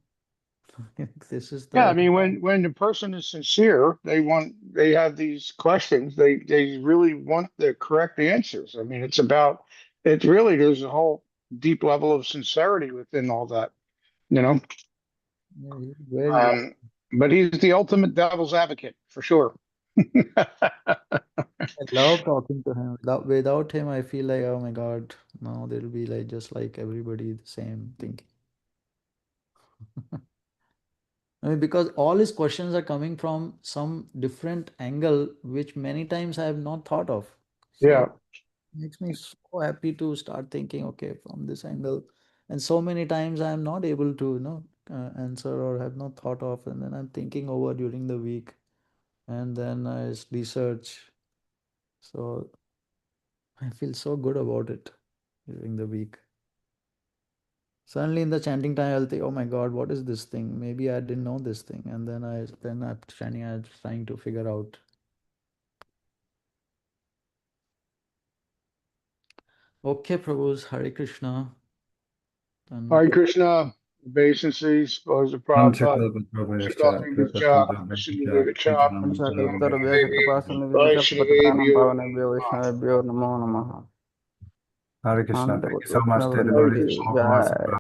Speaker 1: This is
Speaker 2: Yeah, I
Speaker 1: the
Speaker 2: mean, when the person is sincere, they have these questions. They really want the correct answers. I mean, there's a whole deep level of sincerity within all that, you know.
Speaker 1: yeah, he's very.
Speaker 2: But he's the ultimate devil's advocate for sure.
Speaker 1: I love talking to him. Without him, I feel like, oh my God, no, they'll be like just like everybody, the same thinking. I mean, because all his questions are coming from some different angle, which many times I have not thought of. So
Speaker 2: Yeah.
Speaker 1: it makes me so happy to start thinking, okay, from this angle, And so many times I am not able to, answer or have not thought of, and then I'm thinking over during the week, and then I research. So I feel so good about it during the week. Suddenly in the chanting time, I'll think, oh my God, what is this thing? Maybe I didn't know this thing. And then I'm trying to figure out. Okay, Prabhus, Hare Krishna.
Speaker 2: Hare Krishna, obeisances, spoils of Prabhupada, Shikati Vicha, Shri Vicha, Vaishnavi,
Speaker 3: Hare Krishna.
Speaker 6: Ananda
Speaker 3: Thank you so much,
Speaker 6: Bhagavatam
Speaker 3: dear devotees.
Speaker 6: Jai.